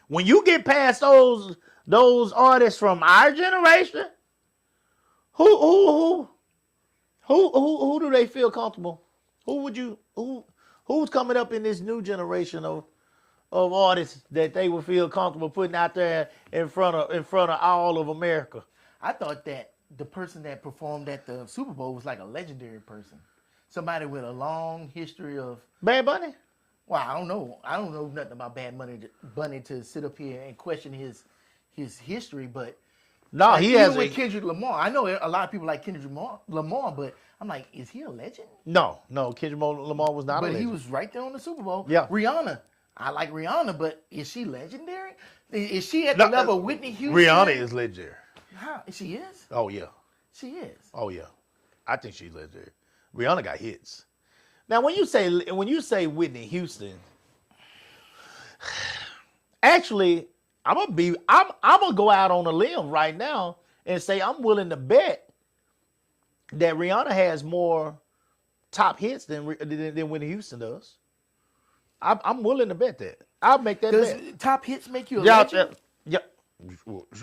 When you get past those artists from our generation, who do they feel comfortable? Who's coming up in this new generation of artists that they would feel comfortable putting out there in front of all of America? I thought that the person that performed at the Super Bowl was like a legendary person, somebody with a long history of. Bad Bunny? Well, I don't know. I don't know nothing about Bunny to sit up here and question his history, but No, like, he even has with Kendrick Lamar. I know a lot of people like Kendrick Lamar, but I'm like, is he a legend? no. Kendrick Lamar was not a But he legend. was right there on the Super Bowl. Yeah. Rihanna. I like Rihanna, but is she legendary? Is she at the level of Whitney Houston? Rihanna is legendary. How? She is? Oh yeah. She is. Oh yeah. I think she's legendary. Rihanna got hits. Now when you say Whitney Houston, actually, I'm gonna go out on a limb right now and say I'm willing to bet that Rihanna has more top hits than Whitney Houston does. I'm willing to bet that. I'll make that Does bet. top hits make you a Yeah, legend? yeah.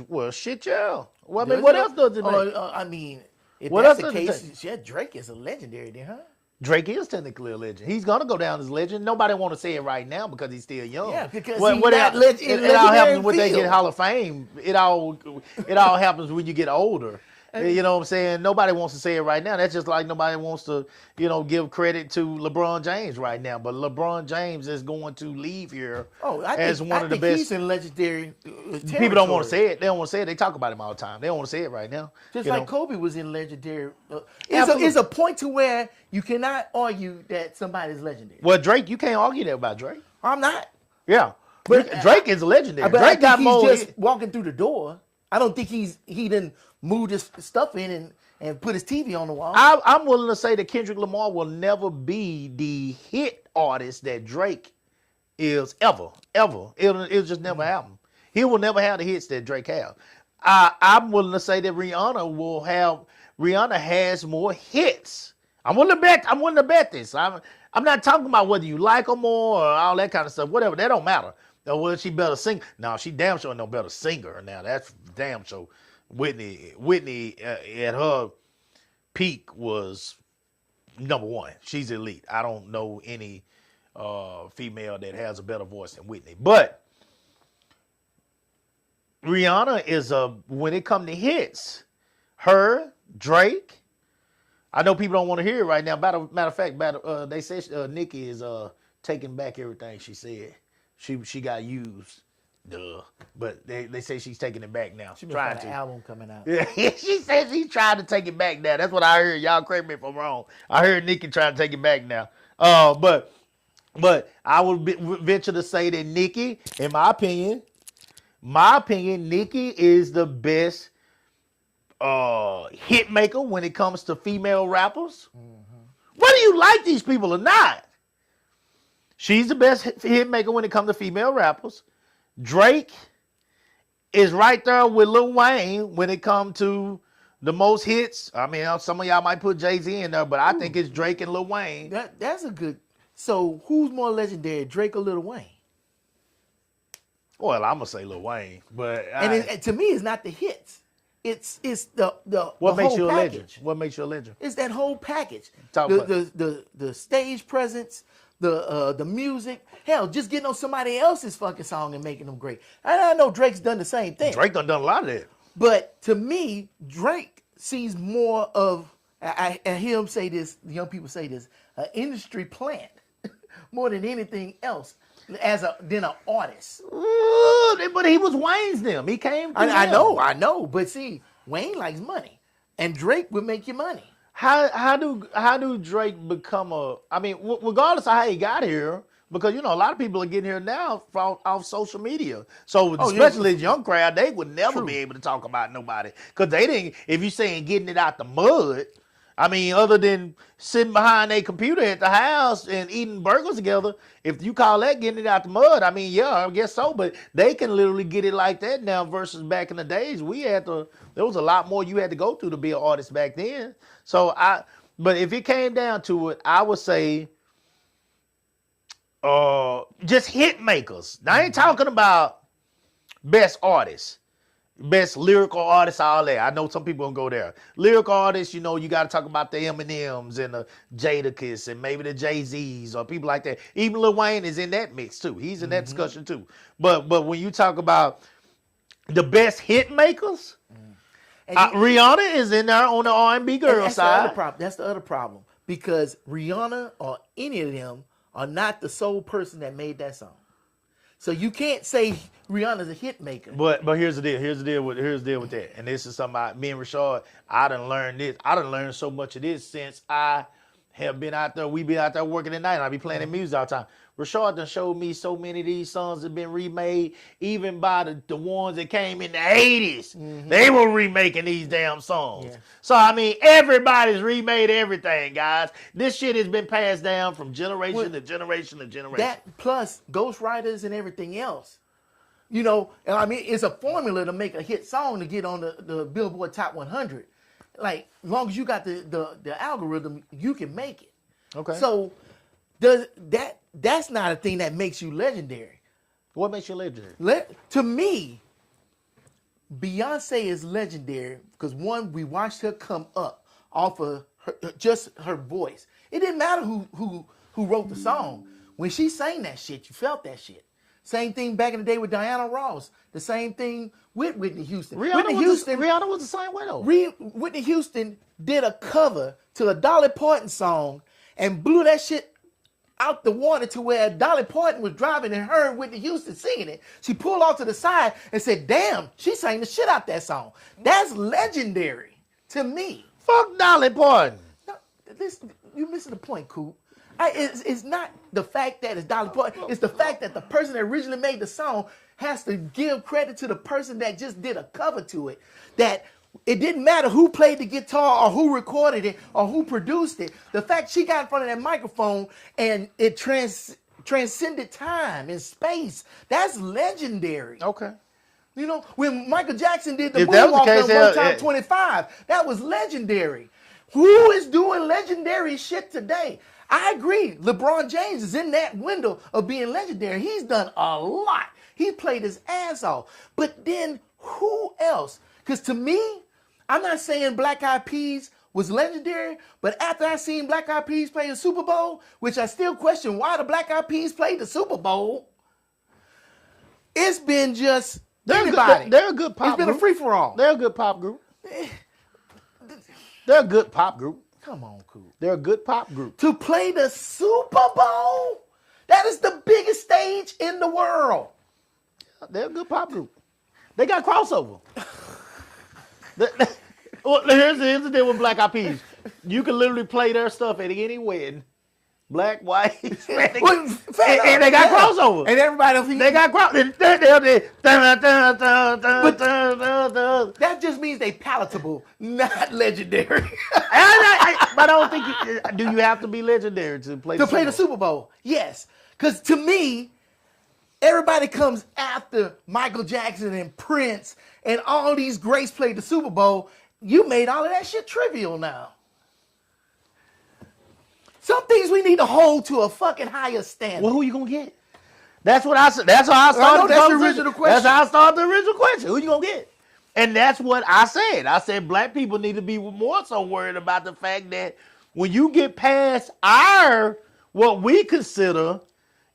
Well, shit, yeah. Well, I Does mean, what it? else does it make? I mean, if What that's else the does it case, yeah, Drake is a legendary then, huh? Drake is technically a legend. He's gonna go down as a legend. Nobody want to say it right now because he's still young. Yeah, because he's what not it all legendary happens when they field. get Hall of Fame. It all happens when you get older. You know what I'm saying? Nobody wants to say it right now. That's just like nobody wants to, give credit to LeBron James right now. But LeBron James is going to leave here as one of the best. He's in legendary territory. People don't want to say it. They don't want to say it. They talk about him all the time. They don't want to say it right now. Just you like know? Kobe was in legendary. Absolutely. It's a point to where you cannot argue that somebody's legendary. Well, Drake, you can't argue that about Drake. I'm not. Yeah. But Drake is legendary. But Drake got he's more. just walking through the door. I don't think he didn't move his stuff in and put his TV on the wall. I'm willing to say that Kendrick Lamar will never be the hit artist that Drake is ever. It'll just never happen. He will never have the hits that Drake have. I'm willing to say that Rihanna has more hits. I'm willing to bet this. I'm not talking about whether you like her more or all that kind of stuff. Whatever, that don't matter. Or whether she better sing. No, she damn sure no better singer now. That's damn sure. Whitney at her peak was number one. She's elite. I don't know any female that has a better voice than Whitney. But Rihanna is when it comes to hits, her, Drake. I know people don't want to hear it right now. Matter of fact, they say Nicki is taking back everything she said. She got used. Duh. But they say she's taking it back now. She got an album coming out. Yeah, she said she's trying to take it back now. That's what I heard. Y'all correct me if I'm wrong. I heard Nicki trying to take it back now. But I would venture to say that Nicki, in my opinion, Nicki is the best hit maker when it comes to female rappers. Mm-hmm. Whether you like these people or not, she's the best hit maker when it comes to female rappers. Drake is right there with Lil Wayne when it comes to the most hits. I mean, some of y'all might put Jay-Z in there, but I think it's Drake and Lil Wayne. That's a good. So who's more legendary, Drake or Lil Wayne? Well, I'm gonna say Lil Wayne, but to me, it's not the hits. It's the what makes whole you a package. legend? What makes you a legend? It's that whole package. Talk about The stage presence, the music. Hell, just getting on somebody else's fucking song and making them great. And I know Drake's done the same thing. Drake done a lot of that. But to me, Drake sees more of. I hear him say this. The young people say this. An industry plant more than anything else. Than an artist. Ooh, but he was Wayne's them. He came. I know. But see, Wayne likes money, and Drake would make you money. How do Drake become a? I mean, regardless of how he got here, because a lot of people are getting here now off social media. So especially this young crowd, they would never be able to talk about nobody because they didn't. If you saying getting it out the mud. I mean, other than sitting behind a computer at the house and eating burgers together, if you call that getting it out the mud, I mean, yeah, I guess so. But they can literally get it like that now versus back in the days. There was a lot more you had to go through to be an artist back then. But if it came down to it, I would say just hit makers. Now, I ain't talking about best artists. Best lyrical artists, all that. I know some people gonna go there. Lyrical artists, you got to talk about the Eminems and the Jadakiss and maybe the Jay-Z's or people like that. Even Lil Wayne is in that mix too. He's in that discussion too. But when you talk about the best hit makers, And Rihanna is in there on the R&B girl that's side. The other problem. That's the other problem because Rihanna or any of them are not the sole person that made that song. So you can't say Rihanna's a hit maker. But here's the deal. Here's the deal with that. And this is something me and Rashad, I done learned this. I done learned so much of this since I have been out there. We been out there working at night. And I be playing the music all the time. Rashad done showed me so many of these songs have been remade, even by the ones that came in the 80s. They were remaking these damn songs. Yeah. So, I mean, everybody's remade everything, guys. This shit has been passed down from generation to generation to generation. That plus ghostwriters and everything else. You know, and I mean, it's a formula to make a hit song to get on the Billboard Top 100. Like, as long as you got the algorithm, you can make it. Okay. So, that's not a thing that makes you legendary. What makes you legendary? To me, Beyonce is legendary because one, we watched her come up off of just her voice. It didn't matter who wrote the song. When she sang that shit, you felt that shit. Same thing back in the day with Diana Ross. The same thing with Whitney Houston. Rihanna was the same way though. Whitney Houston did a cover to a Dolly Parton song and blew that shit out the water to where Dolly Parton was driving and heard Whitney Houston singing it. She pulled off to the side and said, damn, she sang the shit out that song. That's legendary to me. Fuck Dolly Parton. No, you're missing the point, Coop. It's not the fact that it's Dolly Parton. It's the fact that the person that originally made the song has to give credit to the person that just did a cover to it. That it didn't matter who played the guitar or who recorded it or who produced it. The fact she got in front of that microphone and it transcended time and space, that's legendary. Okay. You know, when Michael Jackson did the If that was moonwalk the on case, One Time 25, that was legendary. Who is doing legendary shit today? I agree. LeBron James is in that window of being legendary. He's done a lot. He played his ass off. But then who else? Because to me, I'm not saying Black Eyed Peas was legendary, but after I seen Black Eyed Peas play the Super Bowl, which I still question why the Black Eyed Peas played the Super Bowl, it's been just anybody. They're a good pop group. It's been a free-for-all. They're a good pop group. They're a good pop group. Come on, Cool. They're a good pop group. To play the Super Bowl, that is the biggest stage in the world. They're a good pop group. They got crossover. Well, here's the deal with Black Eyed Peas. You can literally play their stuff at any wedding. Black, white, Hispanic, and they got crossover. And everybody else, They got crossover. That just means they palatable, not legendary. But I don't think do you have to be legendary to play the Super Bowl? Yes, because to me, everybody comes after Michael Jackson and Prince and all these greats played the Super Bowl. You made all of that shit trivial now. Some things we need to hold to a fucking higher standard. Well, who you gonna get? That's what I said. That's how I started that's the original question. That's how I started the original question. Who you gonna get? And that's what I said. I said black people need to be more so worried about the fact that when you get past what we consider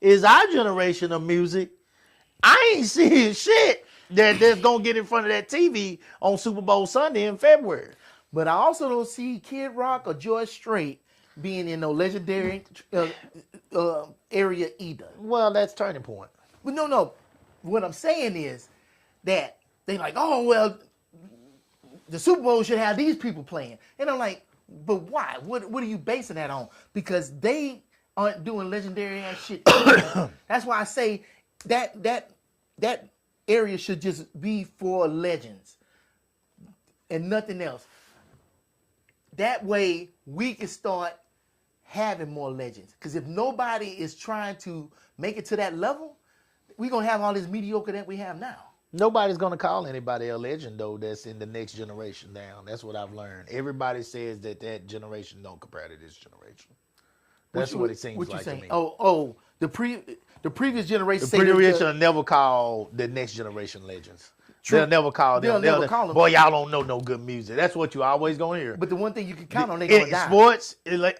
is our generation of music, I ain't seeing shit that's gonna get in front of that TV on Super Bowl Sunday in February. But I also don't see Kid Rock or George Strait being in no legendary area either. Well, that's Turning Point. But no. What I'm saying is that they like, oh, well, the Super Bowl should have these people playing. And I'm like, but why? What are you basing that on? Because they aren't doing legendary ass shit. That's why I say that area should just be for legends and nothing else. That way we can start having more legends. Because if nobody is trying to make it to that level, we're going to have all this mediocre that we have now. Nobody's going to call anybody a legend, though, that's in the next generation down. That's what I've learned. Everybody says that generation don't compare to this generation. That's what it seems like to me. Oh, the previous generation. The previous generation will never call the next generation legends. True. They'll never call them. They'll never call them. Boy, y'all don't know no good music. That's what you always gonna hear. But the one thing you can count on, they're gonna die. Sports, like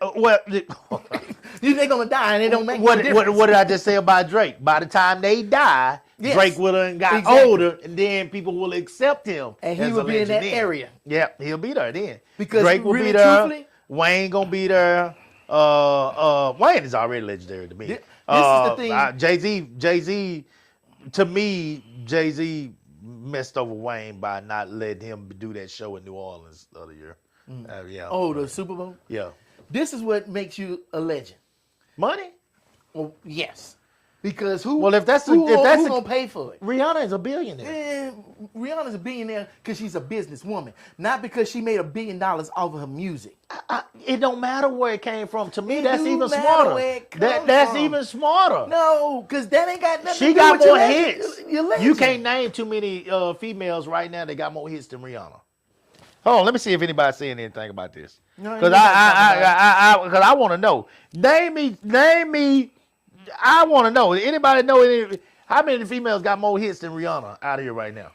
they're gonna die, and they don't make no difference. What did I just say about Drake? By the time they die, Yes. Drake would have got Exactly. older, and then people will accept him. And he as would a be in that legend then. area. Yeah, he'll be there then. Because Drake will really, be there. truthfully- Wayne gonna be there. Wayne is already legendary to me. This is the thing. Jay-Z, to me, Jay-Z messed over Wayne by not letting him do that show in New Orleans the other year. Yeah. Oh, the Super Bowl? Yeah. This is what makes you a legend. Money? Well, yes. Because who Well, if that's the- who, if that's who the- gonna pay for it? Rihanna is a billionaire. Rihanna's a billionaire because she's a businesswoman, not because she made $1 billion off of her music. It don't matter where it came from. To me, It that's do even matter smarter. where it That's come even smarter. No, because that ain't got nothing She to do got with more your hits. Your legend. You can't name too many females right now that got more hits than Rihanna. Hold on, let me see if anybody's saying anything about this. No, Because ain't I want to know. Name me. I want to know. Anybody know how many females got more hits than Rihanna out here right now?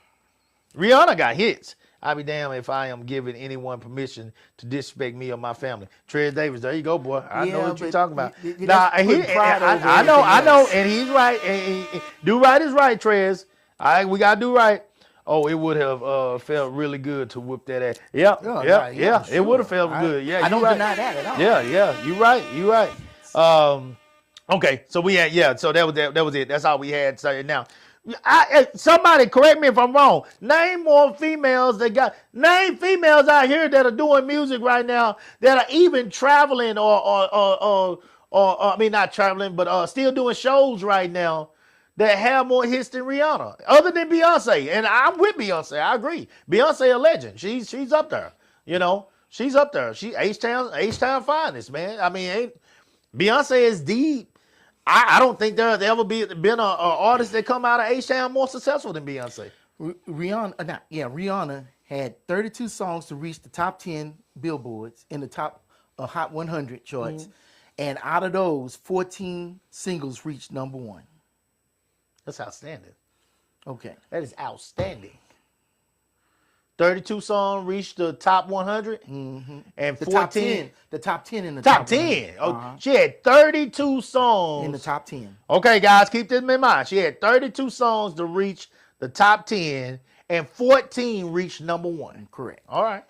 Rihanna got hits. I'll be damned if I am giving anyone permission to disrespect me or my family. Trez Davis, there you go, boy. I know Yeah, what you're but talking about. that's Nah, putting pride over I know, everything and he's right. And do right is right, Trez. All right, we gotta do right. Oh, it would have felt really good to whoop that ass. Yep, Yeah, It would have sure. felt good. Yeah, I don't you right. deny that at all. Yeah, you right. Okay, so we had so that was it. That's all we had to say now. Somebody correct me if I'm wrong. Name more females name females out here that are doing music right now that are even traveling or I mean not traveling, but still doing shows right now that have more hits than Rihanna, other than Beyonce. And I'm with Beyonce. I agree. Beyonce a legend. She's up there. You know, she's up there. She H-Town finest, man. I mean, Beyonce is deep. I don't think there's ever been an artist that come out of H-Town more successful than Beyonce. Rihanna had 32 songs to reach the top 10 billboards in the top Hot 100 charts. Mm-hmm. And out of those, 14 singles reached number 1. That's outstanding. Okay. That is outstanding. 32 songs reached the top 100, and The 14 top 10. The top 10 in the top 10. 10. Oh, she had 32 songs In the top 10. Okay, guys, keep this in mind. She had 32 songs to reach the top 10, and 14 reached number 1. Correct. All right.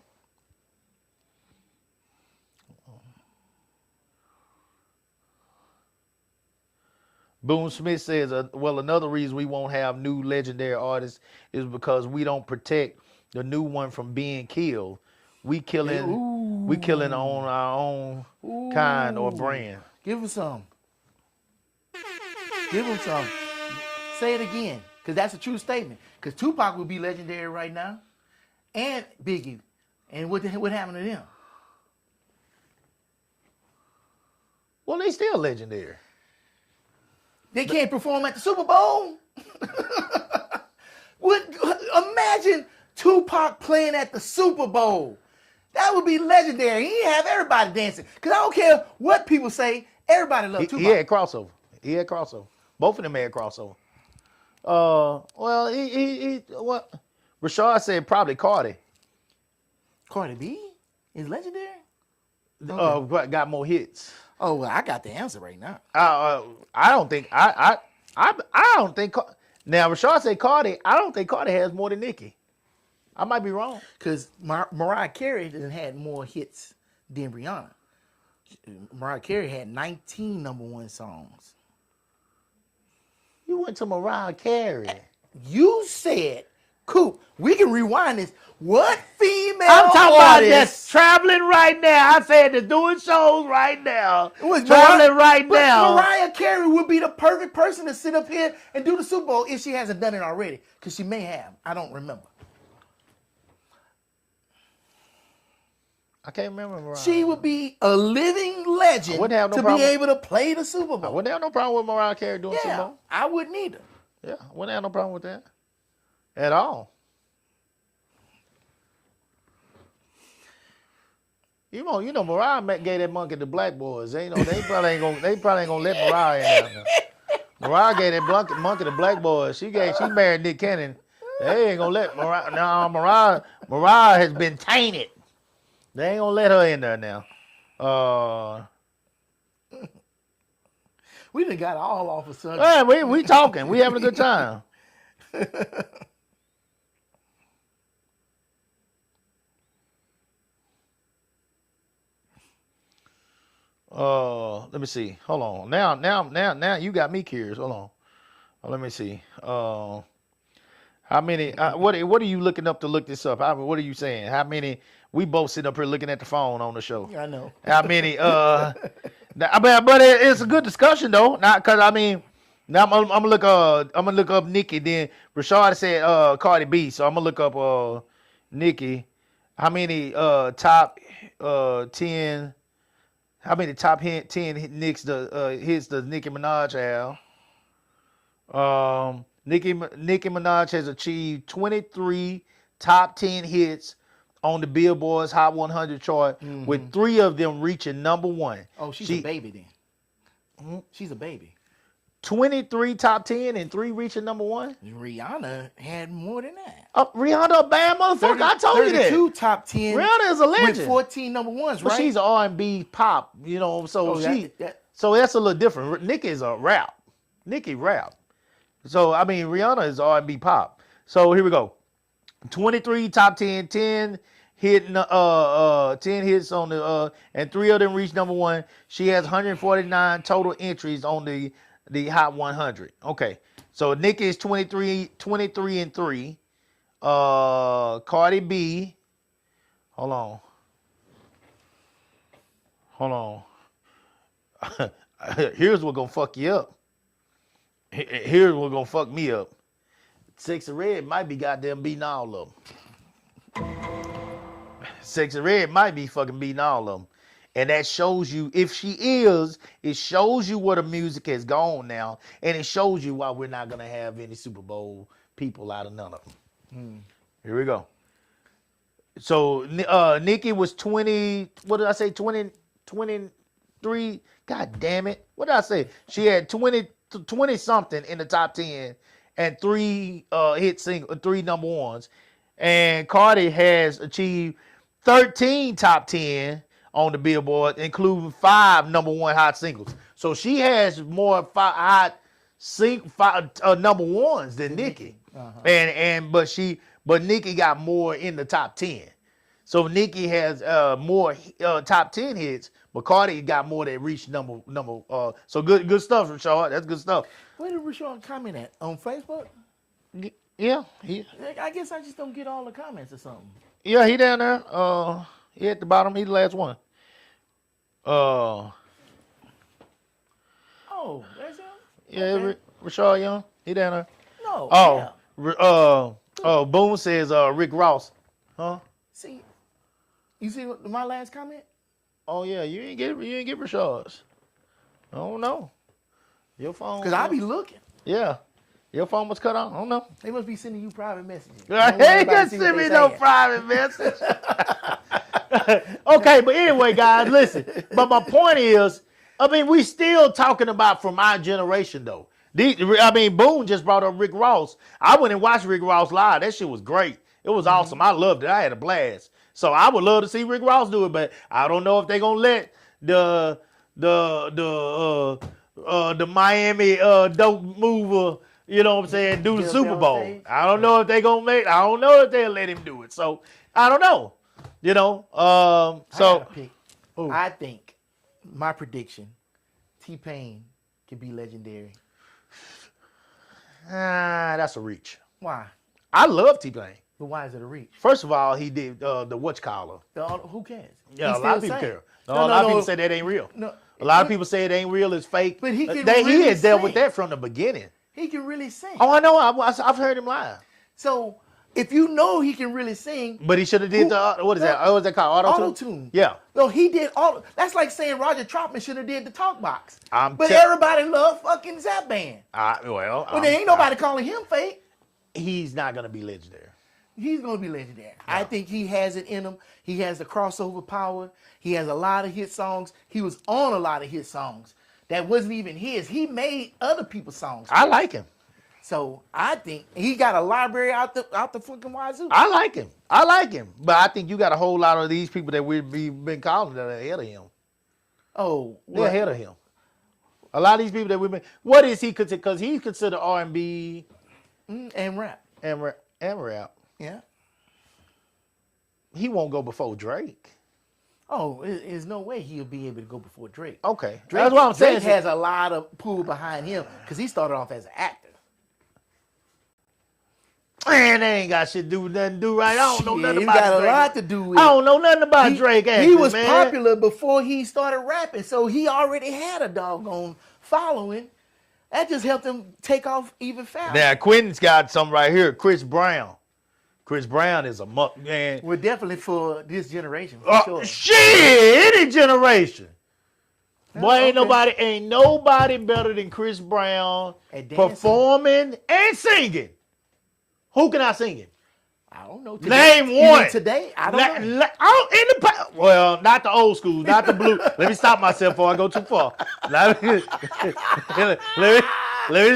Boone Smith says, well, another reason we won't have new legendary artists is because we don't protect the new one from being killed. We killing on our own kind or brand. Give him some. Give him some. Say it again, because that's a true statement. Because Tupac would be legendary right now, and Biggie. And what happened to them? Well, they still legendary. They can't perform at the Super Bowl. Imagine Tupac playing at the Super Bowl. That would be legendary. He'd have everybody dancing. Because I don't care what people say, everybody loves Tupac. He had crossover. Both of them had crossover. Well, Rashad said probably Cardi. Cardi B is legendary? Got more hits. Oh, well, I got the answer right now. I don't think now Rashad said Cardi. I don't think Cardi has more than Nicki. I might be wrong. Because Mariah Carey done had more hits than Rihanna. Mariah Carey had 19 number 1 songs. You went to Mariah Carey. You said, Coop, we can rewind this. What female I'm talking about artist- that's traveling right now. I said they're doing shows right now. Was Traveling right but now. Mariah Carey would be the perfect person to sit up here and do the Super Bowl if she hasn't done it already. Because she may have. I don't remember. I can't remember Mariah. She would be a living legend wouldn't have no to problem. be able to play the Super I Bowl. wouldn't have no problem with Mariah Carey doing Super Yeah, Bowl. I wouldn't either. Yeah, wouldn't have no problem with that at all. You know, Mariah gave that monkey to black boys. They probably ain't gonna let Mariah in there. Mariah gave that monkey to black boys. She married Nick Cannon. They ain't gonna let Mariah. No, Mariah has been tainted. They ain't gonna let her in there now. We done got all off of something. Man, we talking. We having a good time. Let me see. Hold on. Now you got me curious. Hold on. Let me see. How many? What are you looking up to look this up? What are you saying? How many? We both sitting up here looking at the phone on the show. I know. How many? But it's a good discussion though. Not because I mean, now I'm gonna look up Nicki. Then Rashad said Cardi B, so I'm gonna look up Nicki. How many top 10? How many top 10 hits does Nicki Minaj have? Nicki Minaj has achieved 23 top 10 hits on the Billboard's Hot 100 chart, with 3 of them reaching number 1. Oh, she's a baby then. She's a baby. 23 top 10 and 3 reaching number 1? Rihanna had more than that. Rihanna a bad motherfucker. I told you that. 32 top 10. Rihanna is a legend. With 14 number 1s, but right? she's R&B pop, you know, so so that's a little different. Nicki is a rap. Nicki rap. So, I mean, Rihanna is R&B pop. So, here we go. 23 top 10, 10 hits on the and 3 of them reached number 1. She has 149 total entries on the Hot 100. Okay. So, Nicki is 23 and 3. Cardi B. Hold on. Here's what's gonna fuck you up. Here's what's gonna fuck me up. Sexy Red might be goddamn beating all of them. Sexy Red might be fucking beating all of them. And that shows you, if she is, it shows you where the music has gone now. And it shows you why we're not gonna have any Super Bowl people out of none of them. Here we go. So Nicki was 20, what did I say? 23. God damn it. What did I say? She had 20 something in the top 10 and 3 3 number 1s. And Cardi has achieved 13 top 10 on the Billboard, including 5 number 1 hot singles. So she has more number 1s than Nicki. But Nicki got more in the top 10. So Nicki has more top 10 hits, but Cardi got more that reached number. So good stuff, Rashad. That's good stuff. Where did Rashad comment at? On Facebook? Yeah. I guess I just don't get all the comments or something. Yeah, he down there. He at the bottom. He the last one. Oh, that's him? Yeah, Okay. Rashad Young. He down there. No. Yeah. Boone says Rick Ross. Huh? See, you see my last comment? Oh yeah, you ain't get Rashad's. I don't know. Your phone. Because I be looking. Yeah. Your phone was cut off. I don't know. They must be sending you private messages. He can send me no private message. Okay, but anyway, guys, listen. But my point is, I mean, we still talking about from our generation, though. Boone just brought up Rick Ross. I went and watched Rick Ross live. That shit was great. It was awesome. I loved it. I had a blast. So I would love to see Rick Ross do it, but I don't know if they're gonna let the Miami dope mover, you know what I'm saying, do the Super Bowl. I don't know if they're gonna I don't know if they'll let him do it. So I don't know. You know. I think my prediction, T-Pain could be legendary. That's a reach. Why? I love T-Pain. But why is it a reach? First of all, he did the whatchamacallit. Who cares? Yeah, He's a lot of still people sing. care. A lot of people say that ain't real. No, a lot of people say it ain't real, it's fake. But he can he really had dealt with sing. that from the beginning. He can really sing. Oh, I know. I've heard him live. So if you know he can really sing, But he should have did what is that called? Auto-tune. Yeah. No, he did all. That's like saying Roger Troutman should have did the talk box. But tell- everybody loved fucking Zap Band. Well, There ain't nobody calling him fake. He's not gonna be legendary. He's gonna be legendary. I think he has it in him. He has the crossover power. He has a lot of hit songs. He was on a lot of hit songs that wasn't even his. He made other people's songs. I like him. So I think he got a library out the fucking wazoo. I like him. But I think you got a whole lot of these people that we've been calling that are ahead of him. Oh, They're ahead of him. A lot of these people that we've been. What is he considered? Because he's considered R&B. And rap. and rap. Yeah. He won't go before Drake. Oh, there's no way he'll be able to go before Drake. Okay, Drake, that's what I'm saying. Drake has a lot of pull behind him because he started off as an actor. Man, they ain't got shit to do with nothing to do right. I don't know Shit, nothing he about got Drake. a lot to do with I don't know nothing about Drake acting, He was man. popular before he started rapping, so he already had a doggone following. That just helped him take off even faster. Now, Quentin's got something right here. Chris Brown. Chris Brown is a man. We're definitely for this generation, for sure. Shit, any generation. Boy, ain't okay. nobody better than Chris Brown At dancing. performing and singing. Who can I sing it? I don't know. Name You one. mean today? I don't know. Well, not the old school, not the blue. Let me stop myself before I go too far. let me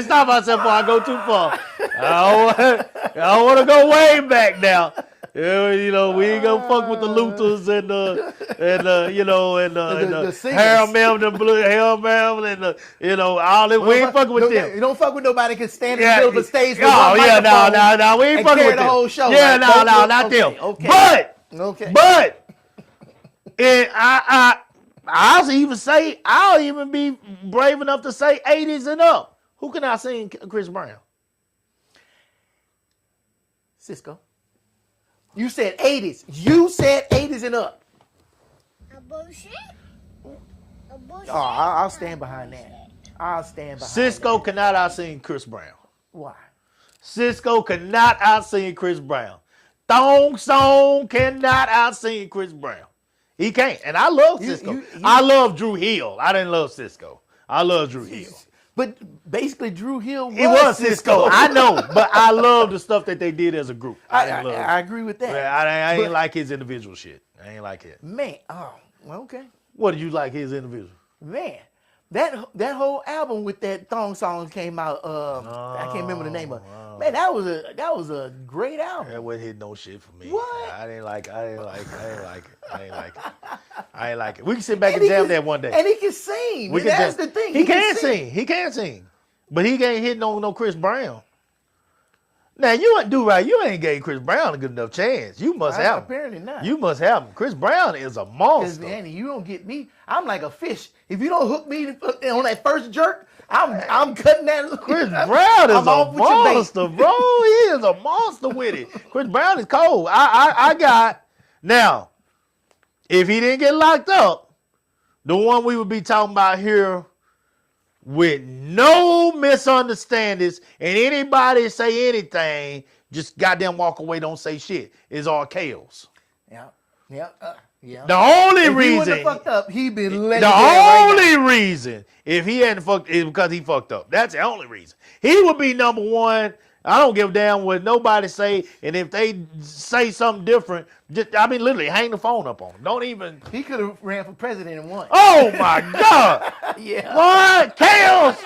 stop myself before I go too far. I don't want to go way back now. You know, we ain't gonna fuck with the Luthers and the singers. Harold Melvin, the Blue Harold Melvin, and all that. We ain't fucking with them. You don't fuck with nobody can stand in the middle of a stage with Oh one yeah, microphone no, we ain't and fucking carry with the them. whole show. Yeah, Like, no, don't- not okay, them. okay. But and I'll even be brave enough to say 80s and up. Who can I sing Chris Brown? Cisco. You said 80s. You said 80s and up. A bullshit? A bullshit? Oh, I'll stand behind that. I'll stand behind Cisco that. cannot out-sing Chris Brown. Why? Cisco cannot out-sing Chris Brown. Thong Song cannot out-sing Chris Brown. He can't. And I love Cisco. I love Drew Hill. I didn't love Cisco. I love Drew Hill. But basically, Drew Hill was, It was Cisco. I know, but I love the stuff that they did as a group. I agree with that. I ain't like his individual shit. I ain't like it. Man, okay. What do you like his individual? Man, that whole album with that thong song came out. I can't remember the name of it. Man, that was a great album. That wasn't hit no shit for me. What? I didn't like it. I ain't like it. We can sit back and jam that one day. And he can sing. We can That's jam. the thing. He can sing. He can sing. But he ain't hitting on no Chris Brown. Now, you ain't do right. You ain't gave Chris Brown a good enough chance. You must have him. Apparently not. You must have him. Chris Brown is a monster. Andy, you don't get me. I'm like a fish. If you don't hook me on that first jerk, I'm cutting that. Chris Brown is I'm a off with your bait. monster, bro. He is a monster with it. Chris Brown is cold. I got now. If he didn't get locked up, the one we would be talking about here with no misunderstandings and anybody say anything, just goddamn walk away, don't say shit, is RKO's. Yeah. The only If he reason wouldn't have fucked up, he'd been the legendary right only reason if he hadn't fucked is because he fucked up. That's the only reason. He would be number one. I don't give a damn what nobody say, and if they say something different, literally hang the phone up on him. Don't even. now. He could have ran for president and won. Oh my God! Yeah. What? Chaos!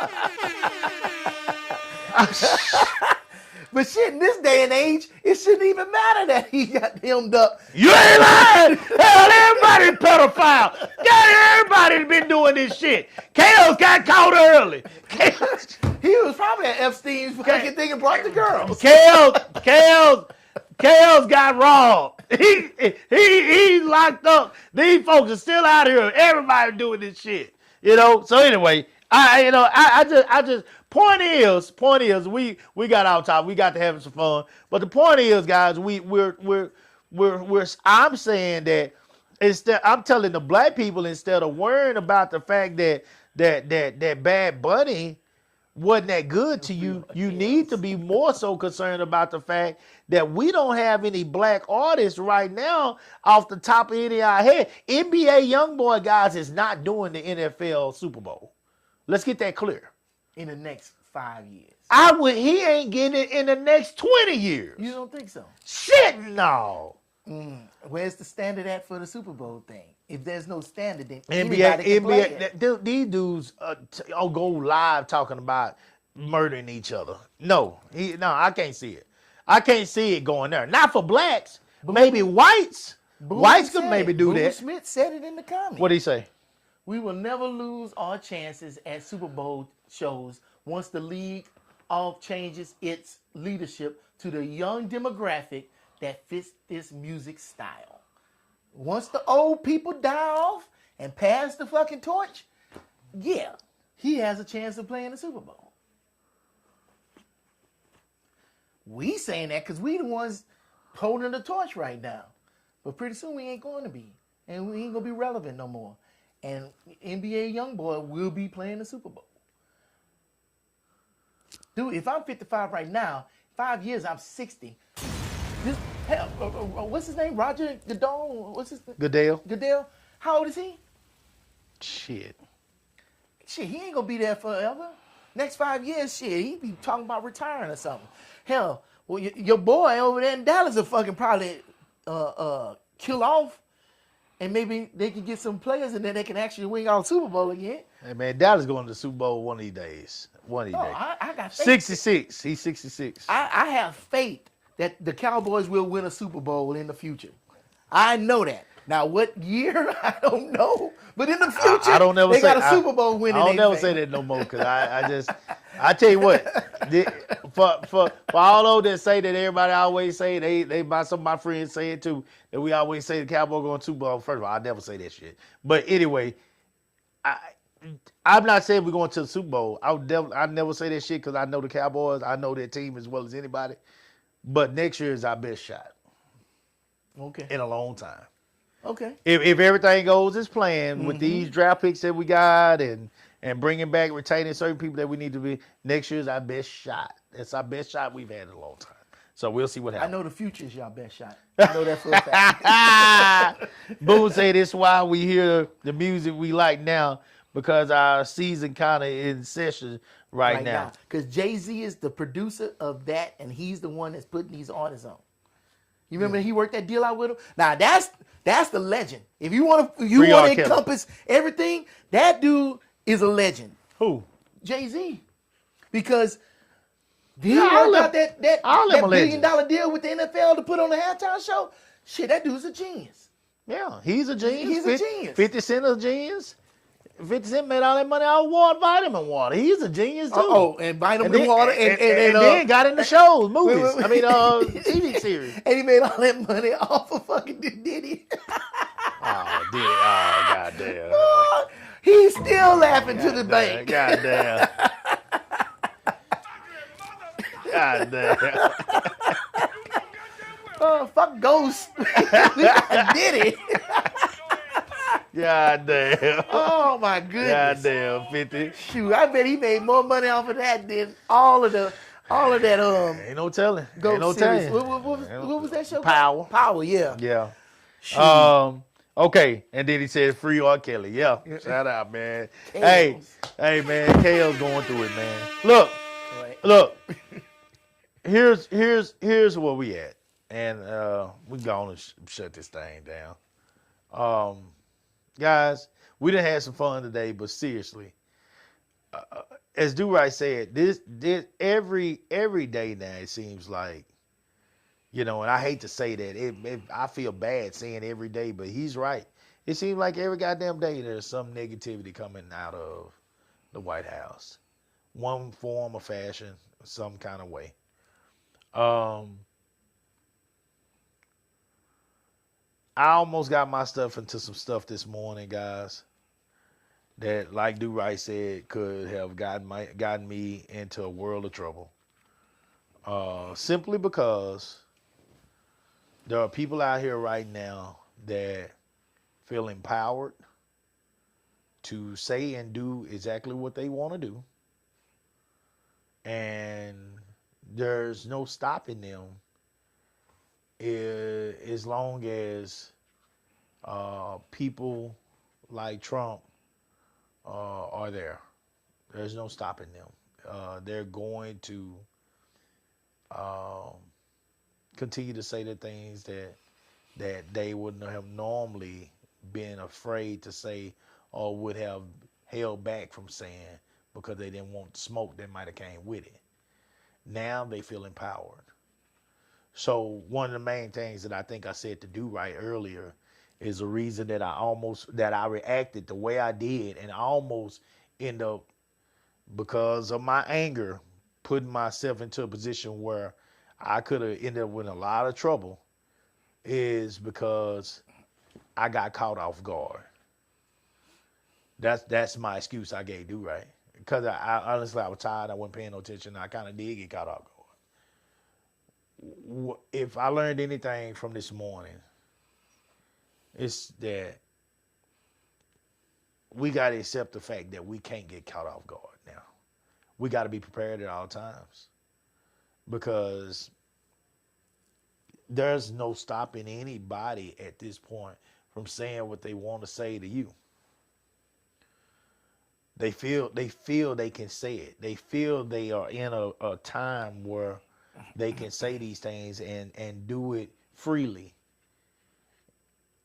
But shit, in this day and age, it shouldn't even matter that he got hemmed up. You ain't lying! Hell, everybody pedophile. Yeah, everybody been doing this shit. Chaos got caught early. Chaos. He was probably at Epstein's fucking thing and brought the girls. Chaos got robbed. He locked up. These folks are still out here. Everybody doing this shit. So anyway, I just point is we got our time. We got to having some fun. But the point is, guys, I'm saying that I'm telling the black people, instead of worrying about the fact that Bad Bunny wasn't that good to you, you need to be more so concerned about the fact that we don't have any black artists right now off the top of any of our head. NBA YoungBoy guys is not doing the NFL Super Bowl. Let's get that clear. In the next 5 years. He ain't getting it in the next 20 years. You don't think so? Shit, no. Where's the standard at for the Super Bowl thing? If there's no standard, then anybody can play it. These dudes go live talking about murdering each other. No, I can't see it. I can't see it going there. Not for blacks. Maybe whites. Whites could maybe do Boo that. Smith said it in the comments. What'd he say? We will never lose our chances at Super Bowl shows once the league off changes its leadership to the young demographic that fits this music style. Once the old people die off and pass the fucking torch, yeah, he has a chance of playing the Super Bowl. We saying that because we the ones holding the torch right now. But pretty soon we ain't going to be. And we ain't going to be relevant no more. And NBA YoungBoy will be playing the Super Bowl. Dude, if I'm 55 right now, 5 years I'm 60. This, hell, what's his name? Roger Goodell? What's his name? Goodell? How old is he? Shit. Shit, he ain't going to be there forever. Next 5 years, shit, he be talking about retiring or something. Hell, well, your boy over there in Dallas will fucking probably kill off, and maybe they can get some players, and then they can actually win out Super Bowl again. Hey, man, Dallas going to the Super Bowl one of these days. One of these days. I got faith. 66. He's 66. I have faith that the Cowboys will win a Super Bowl in the future. I know that. Now, what year? I don't know. But in the future, I don't never they say, got a Super Bowl win. I don't never say that no more because I tell you what, for all those that say that everybody always say, some of my friends say it too, that we always say the Cowboys going to Super Bowl. First of all, I never say that shit. But anyway, I'm not saying we're going to the Super Bowl. I never say that shit because I know the Cowboys. I know their team as well as anybody. But next year is our best shot. Okay. In a long time. Okay. If everything goes as planned with these draft picks that we got and bringing back, retaining certain people that we need to be, next year's our best shot. It's our best shot we've had in a long time. So we'll see what happens. I know the future is your best shot. I know that for a fact. Boone say this is why we hear the music we like now, because our season kind of in session right now. Because Jay-Z is the producer of that, and he's the one that's putting these artists on. You remember he worked that deal out with him? Now that's the legend. If you want to encompass everything, that dude is a legend. Who? Jay-Z. Because he worked out that $1 billion deal with the NFL to put on the halftime show. Shit, that dude's a genius. Yeah, he's a genius. He's a genius. 50 Cent is a genius. 50 Cent made all that money out of vitamin water. He's a genius too. And vitamin water and then got into shows, movies. TV series. And he made all that money off of fucking Diddy. Oh, Diddy. Oh, goddamn. He's still laughing to the bank. Goddamn. Goddamn. Oh, fuck Ghost. Diddy. God damn. Oh my goodness. God damn, 50. Shoot, I bet he made more money off of that than all of that Ain't no telling. Ghost Ain't no series. telling. What was that show? Power, yeah. Yeah. Shoot. Okay, and then he said free R. Kelly. Yeah. Shout out, man. Chaos. Hey man, KL's going through it, man. Look. Here's where we at. And we're gonna shut this thing down. Guys, we done had some fun today, but seriously, as Do-Right said, this every day now it seems like, and I hate to say that, I feel bad saying every day, but he's right. It seems like every goddamn day there's some negativity coming out of the White House, one form or fashion, some kind of way. I almost got my stuff into some stuff this morning, guys, that, like Do-Right said, could have gotten me into a world of trouble. Simply because there are people out here right now that feel empowered to say and do exactly what they want to do. And there's no stopping them as long as people like Trump are there. There's no stopping them. They're going to continue to say the things that they wouldn't have normally been afraid to say or would have held back from saying because they didn't want smoke that might have came with it. Now they feel empowered. So one of the main things that I think I said to Do-Right earlier is the reason that I reacted the way I did and I almost end up, because of my anger, putting myself into a position where I could have ended up with a lot of trouble is because I got caught off guard. That's my excuse I gave Do Right. Because I honestly, I was tired. I wasn't paying no attention. I kind of did get caught off guard. If I learned anything from this morning, it's that we got to accept the fact that we can't get caught off guard now. We got to be prepared at all times because there's no stopping anybody at this point from saying what they want to say to you. They feel they can say it. They feel they are in a time where they can say these things and do it freely.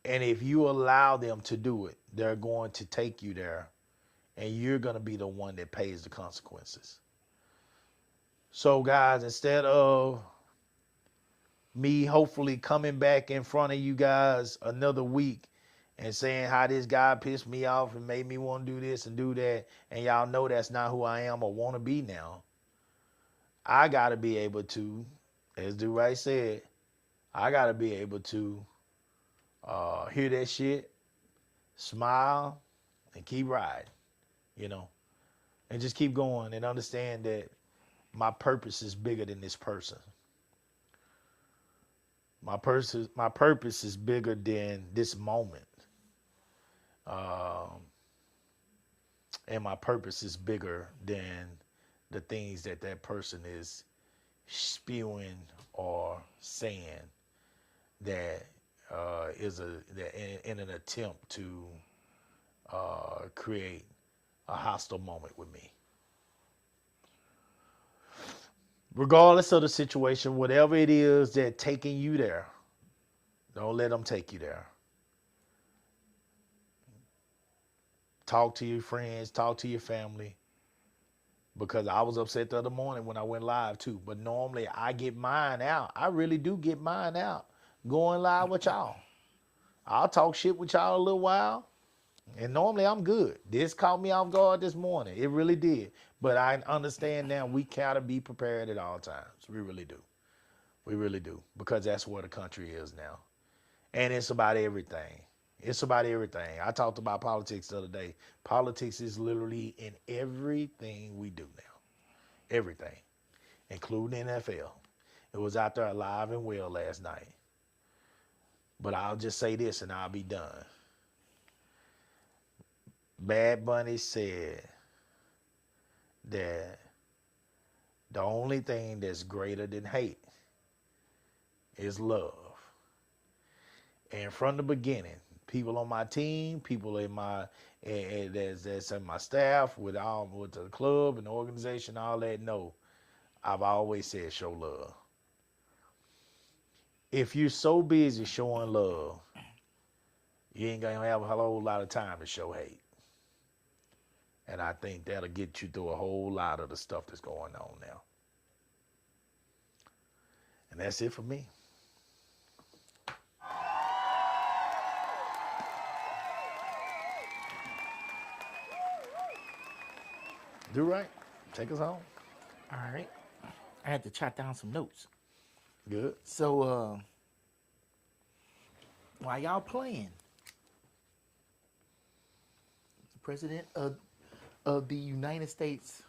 And if you allow them to do it, they're going to take you there, and you're going to be the one that pays the consequences. So, guys, instead of me hopefully coming back in front of you guys another week and saying how this guy pissed me off and made me want to do this and do that, and y'all know that's not who I am or want to be now, I got to be able to, as Do Right said, I got to be able to hear that shit, smile, and keep riding, and just keep going and understand that my purpose is bigger than this person. My purpose is bigger than this moment. And my purpose is bigger than the things that person is spewing or saying that is in an attempt to create a hostile moment with me. Regardless of the situation, whatever it is that's taking you there, don't let them take you there. Talk to your friends, talk to your family. Because I was upset the other morning when I went live too. But normally I get mine out. I really do get mine out going live with y'all. I'll talk shit with y'all a little while. And normally I'm good. This caught me off guard this morning. It really did. But I understand now we gotta be prepared at all times. We really do. We really do. Because that's where the country is now. And it's about everything. It's about everything. I talked about politics the other day. Politics is literally in everything we do now. Everything. Including NFL. It was out there alive and well last night. But I'll just say this and I'll be done. Bad Bunny said that the only thing that's greater than hate is love. And from the beginning, people on my team, people in my that's in my staff, with the club and the organization, all that know, I've always said show love. If you're so busy showing love, you ain't gonna have a whole lot of time to show hate. And I think that'll get you through a whole lot of the stuff that's going on now. And that's it for me. Do right. Take us home. All right. I had to jot down some notes. Good. So, while y'all playing, the president of the United States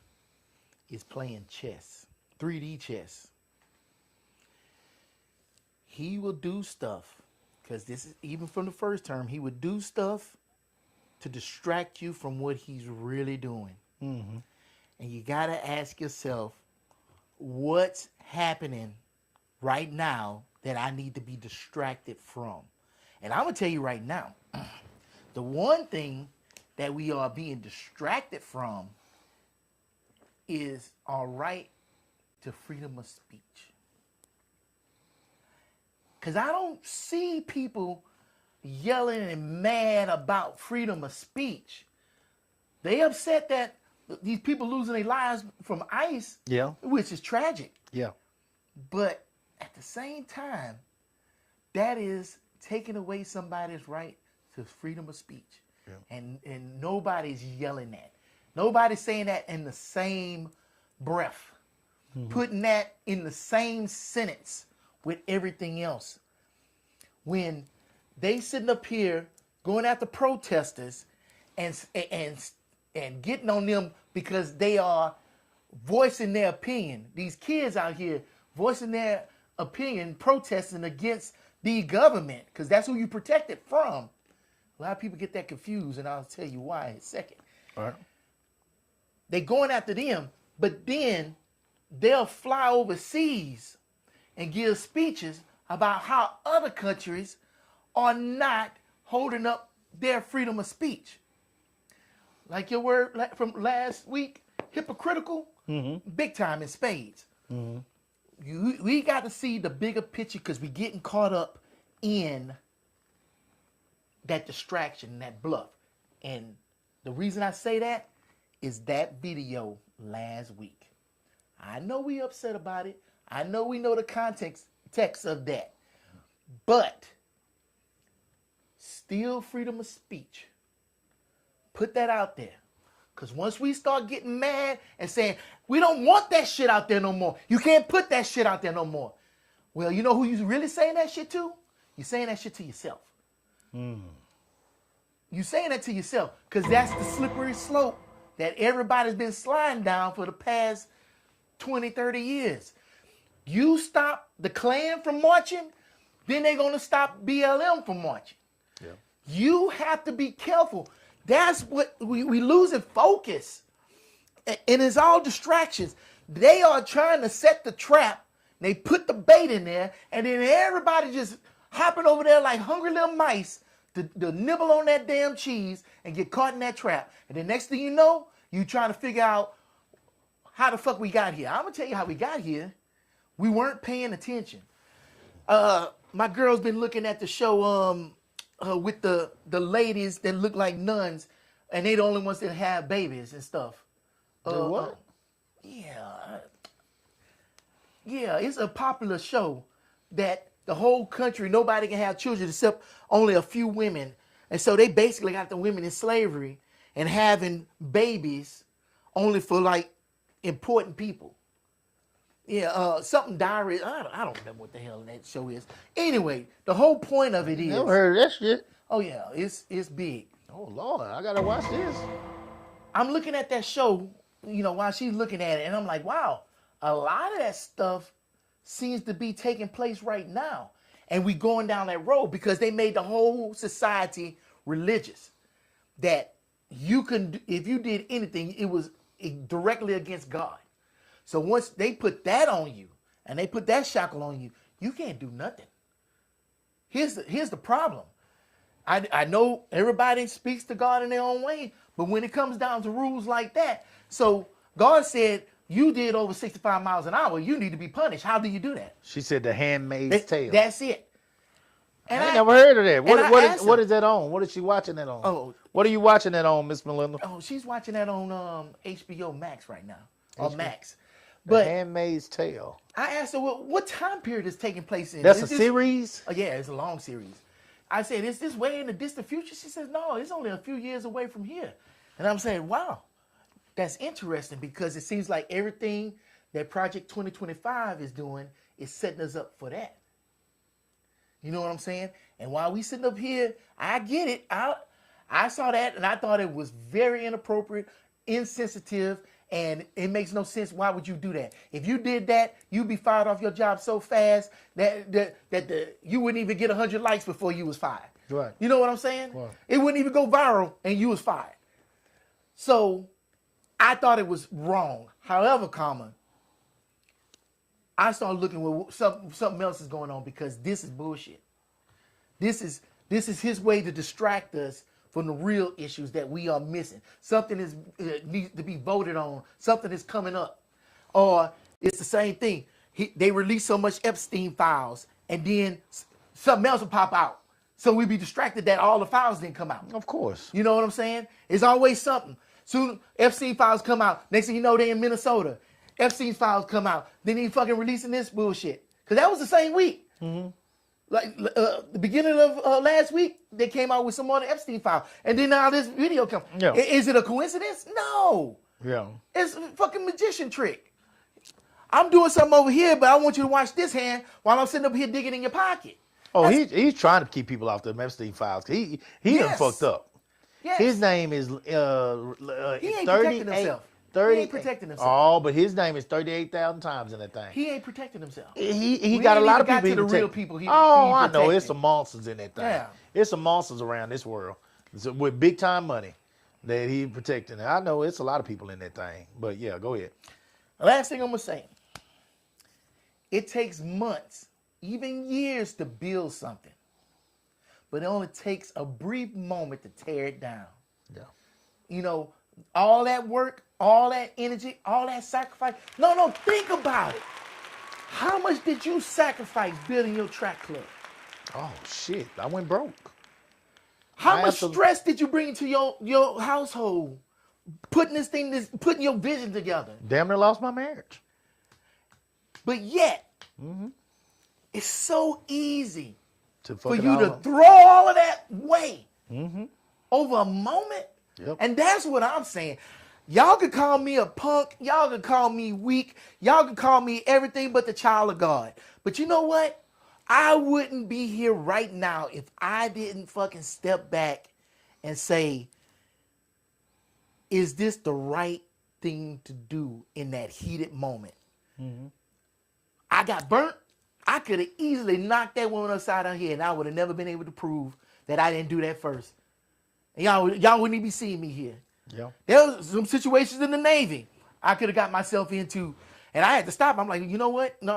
is playing chess, 3D chess. He will do stuff, because this is even from the first term, he would do stuff to distract you from what he's really doing. Mm-hmm. And you got to ask yourself, what's happening right now that I need to be distracted from? And I'm going to tell you right now, the one thing that we are being distracted from is our right to freedom of speech. Because I don't see people yelling and mad about freedom of speech. They upset that these people losing their lives from ICE, Yeah. which is tragic. Yeah. But at the same time, that is taking away somebody's right to freedom of speech. Yeah. And nobody's yelling that. Nobody's saying that in the same breath. putting that in the same sentence with everything else. When they sitting up here going after protesters and getting on them because they are voicing their opinion. These kids out here voicing their opinion, protesting against the government, because that's who you protect it from. A lot of people get that confused, and I'll tell you why in a second. All right. They going after them, but then they'll fly overseas and give speeches about how other countries are not holding up their freedom of speech. Like your word from last week, hypocritical, big time in spades. We got to see the bigger picture because we're getting caught up in that distraction, that bluff. And the reason I say that is that video last week. I know we upset about it. I know we know the text of that. But still freedom of speech. Put that out there. Because once we start getting mad and saying, we don't want that shit out there no more. You can't put that shit out there no more. Well, you know who you really saying that shit to? You're saying that shit to yourself. You're saying that to yourself because that's the slippery slope that everybody's been sliding down for the past 20, 30 years. You stop the Klan from marching, then they're going to stop BLM from marching. Yeah. You have to be careful. That's what we losing focus. And it's all distractions. They are trying to set the trap. They put the bait in there, and then everybody just hopping over there like hungry little mice to nibble on that damn cheese and get caught in that trap. And the next thing you know, you trying to figure out how the fuck we got here. I'm gonna tell you how we got here. We weren't paying attention. My girl's been looking at the show with the ladies that look like nuns, and they the only ones that have babies and stuff. What? Yeah, it's a popular show that the whole country, nobody can have children except only a few women. And so they basically got the women in slavery and having babies only for like important people. Yeah, something diary. I don't remember what the hell that show is. Anyway, the whole point of it is. Never heard of that shit. Oh yeah, it's big. Oh Lord, I gotta watch this. I'm looking at that show, while she's looking at it, and I'm like, wow, a lot of that stuff seems to be taking place right now. And we going down that road because they made the whole society religious. That you can, if you did anything, it was directly against God. So once they put that on you and they put that shackle on you, you can't do nothing. Here's the problem. I know everybody speaks to God in their own way, but when it comes down to rules like that, so God said, you did over 65 miles an hour, you need to be punished. How do you do that? She said The Handmaid's Tale. That's it. And I ain't never heard of that. What is that on? What is she watching that on? Oh. What are you watching that on, Miss Melinda? Oh, she's watching that on HBO Max right now. Or Max. The But Handmaid's Tale. I asked her, well, what time period is taking place in? That's Is a this- series? Oh, yeah, it's a long series. I said, is this way in the distant future? She says, no, it's only a few years away from here. And I'm saying, wow, that's interesting because it seems like everything that Project 2025 is doing is setting us up for that. You know what I'm saying? And while we sitting up here, I get it. I saw that and I thought it was very inappropriate, insensitive, and it makes no sense. Why would you do that? If you did that, you'd be fired off your job so fast that you wouldn't even get 100 likes before you was fired. Right. You know what I'm saying? Right. It wouldn't even go viral and you was fired. So I thought it was wrong. However, I started looking with something else is going on because this is bullshit. This is his way to distract us from the real issues that we are missing. Something needs to be voted on. Something is coming up. Or it's the same thing. They release so much Epstein files and then something else will pop out. So we be distracted that all the files didn't come out. Of course. You know what I'm saying? It's always something. Soon Epstein files come out. Next thing you know, they in Minnesota. Epstein files come out. Then he fucking releasing this bullshit. Because that was the same week. Mm-hmm. Like the beginning of last week, they came out with some more of the Epstein file. And then now this video comes. Yeah. Is it a coincidence? No. Yeah. It's a fucking magician trick. I'm doing something over here, but I want you to watch this hand while I'm sitting up here digging in your pocket. Oh, he's trying to keep people off the Epstein files. He done Yes. fucked up. Yes. His name is He ain't 38. protecting himself. 30, He ain't protecting himself. Oh, but his name is 38,000 times in that thing. He ain't protecting himself. He We got a ain't lot even of got people. to the he real protect. people he I know. protecting. It's some monsters in that thing. Yeah. It's some monsters around this world with big time money that he protecting. I know it's a lot of people in that thing. But yeah, go ahead. Last thing I'm gonna say. It takes months, even years, to build something, but it only takes a brief moment to tear it down. Yeah. You know, all that work, all that energy, all that sacrifice. No, think about it. How much did you sacrifice building your track club? Oh shit! I went broke. How I much have to- stress did you bring into your household? Putting putting your vision together. Damn near lost my marriage. But yet, it's so easy To for fucking you all to of- throw all of that away over a moment. Yep. And that's what I'm saying. Y'all could call me a punk. Y'all could call me weak. Y'all could call me everything but the child of God. But you know what? I wouldn't be here right now if I didn't fucking step back and say, is this the right thing to do in that heated moment? I got burnt. I could have easily knocked that woman upside her head, and I would have never been able to prove that I didn't do that first. And y'all wouldn't even be seeing me here. Yeah. There was some situations in the Navy I could have got myself into, and I had to stop. I'm like, you know what? No,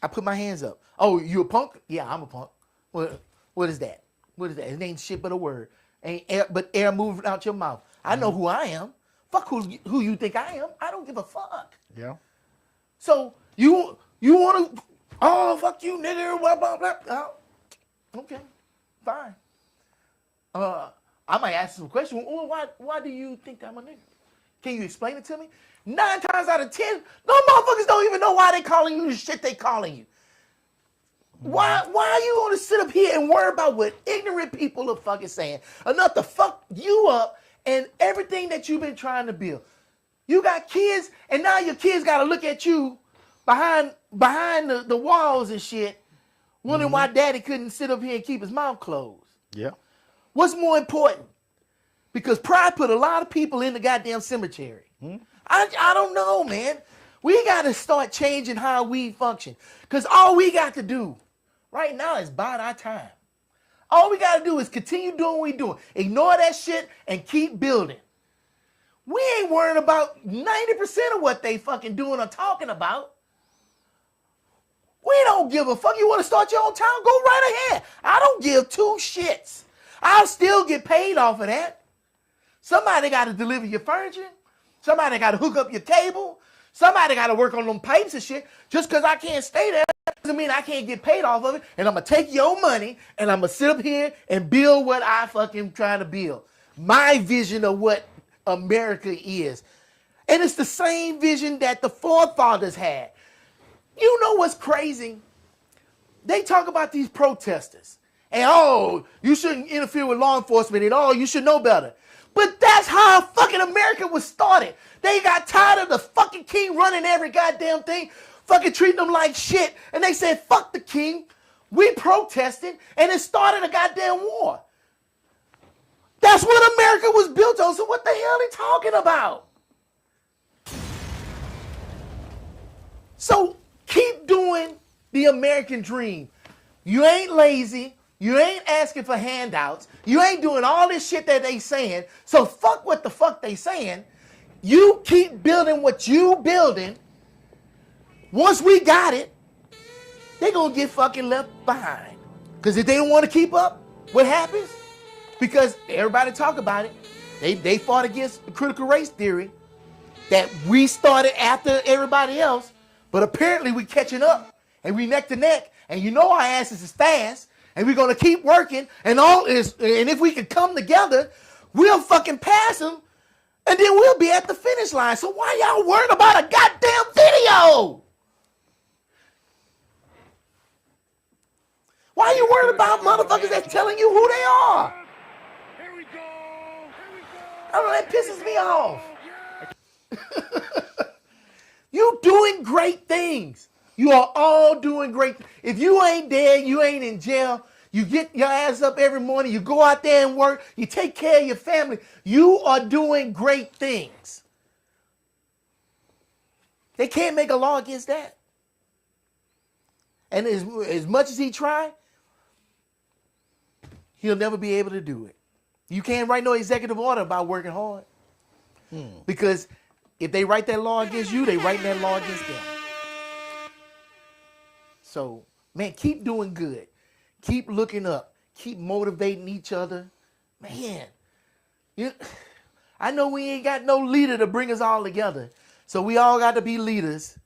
I put my hands up. Oh, you a punk? Yeah, I'm a punk. What is that? What is that? It ain't shit but a word. Ain't air, but air moving out your mouth. I know who I am. Fuck who you think I am. I don't give a fuck. Yeah. So you want to? Oh, fuck you, nigga. Blah blah blah. Oh, okay, fine. I might ask some question. Well, why do you think I'm a nigga? Can you explain it to me? 9 times out of 10, no motherfuckers don't even know why they calling you the shit they calling you. Why are you gonna sit up here and worry about what ignorant people are fucking saying? Enough to fuck you up and everything that you've been trying to build. You got kids, and now your kids gotta look at you behind the walls and shit, wondering why daddy couldn't sit up here and keep his mouth closed. Yeah. What's more important? Because pride put a lot of people in the goddamn cemetery. I don't know, man. We got to start changing how we function. Because all we got to do right now is bide our time. All we got to do is continue doing what we're doing. Ignore that shit and keep building. We ain't worrying about 90% of what they fucking doing or talking about. We don't give a fuck. You want to start your own town? Go right ahead. I don't give 2 shits. I'll still get paid off of that. Somebody got to deliver your furniture. Somebody got to hook up your cable. Somebody got to work on them pipes and shit. Just because I can't stay there doesn't mean I can't get paid off of it. And I'm going to take your money and I'm going to sit up here and build what I fucking trying to build. My vision of what America is. And it's the same vision that the forefathers had. You know what's crazy? They talk about these protesters. And, oh, you shouldn't interfere with law enforcement. And, oh, you should know better. But that's how fucking America was started. They got tired of the fucking king running every goddamn thing, fucking treating them like shit. And they said, fuck the king. We protested, and it started a goddamn war. That's what America was built on. So what the hell are they talking about? So keep doing the American dream. You ain't lazy. You ain't asking for handouts. You ain't doing all this shit that they saying. So fuck what the fuck they saying. You keep building what you building. Once we got it, they gonna get fucking left behind. Because if they don't want to keep up, what happens? Because everybody talk about it. They fought against the critical race theory that we started after everybody else. But apparently we catching up and we neck to neck. And you know our asses is fast. And we're gonna keep working, and if we can come together, we'll fucking pass them, and then we'll be at the finish line. So why y'all worried about a goddamn video? Why are you worried about motherfuckers that's telling you who they are? Here we go. I don't know, that pisses me off. You doing great things. You are all doing great. If you ain't dead, you ain't in jail. You get your ass up every morning. You go out there and work. You take care of your family. You are doing great things. They can't make a law against that. And as much as he try, he'll never be able to do it. You can't write no executive order about working hard. Because if they write that law against you, they write that law against them. So, man, keep doing good. Keep looking up. Keep motivating each other. Man, I know we ain't got no leader to bring us all together. So we all got to be leaders.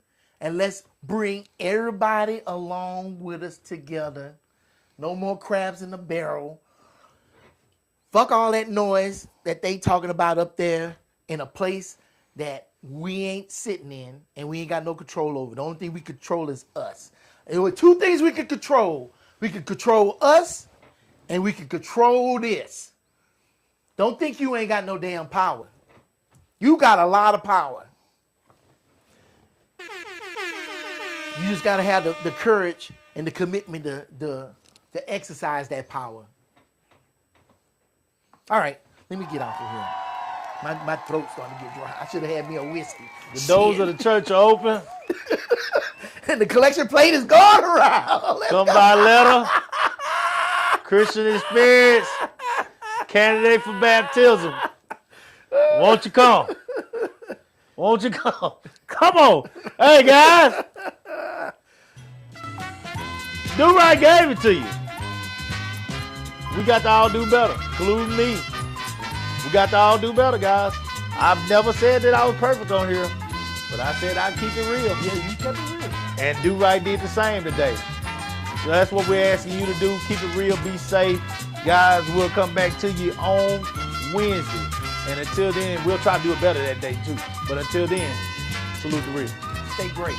And let's bring everybody along with us together. No more crabs in the barrel. Fuck all that noise that they talking about up there in a place that we ain't sitting in and we ain't got no control over. The only thing we control is us. There were two things we could control. We could control us and we could control this. Don't think you ain't got no damn power. You got a lot of power. You just got to have the courage and the commitment to exercise that power. All right, let me get off of here. My throat's starting to get dry. I should have had me a whiskey. The doors of the church are open. And the collection plate is going around. Come by letter. Christian Experience. Candidate for baptism. Won't you come? Won't you come? Come on. Hey, guys. Do Right gave it to you. We got to all do better, including me. We got to all do better, guys. I've never said that I was perfect on here, but I said I'd keep it real. Yeah, you kept it real. And Do Right did the same today. So that's what we're asking you to do. Keep it real, be safe. Guys, we'll come back to you on Wednesday. And until then, we'll try to do it better that day too. But until then, salute the real. Stay great.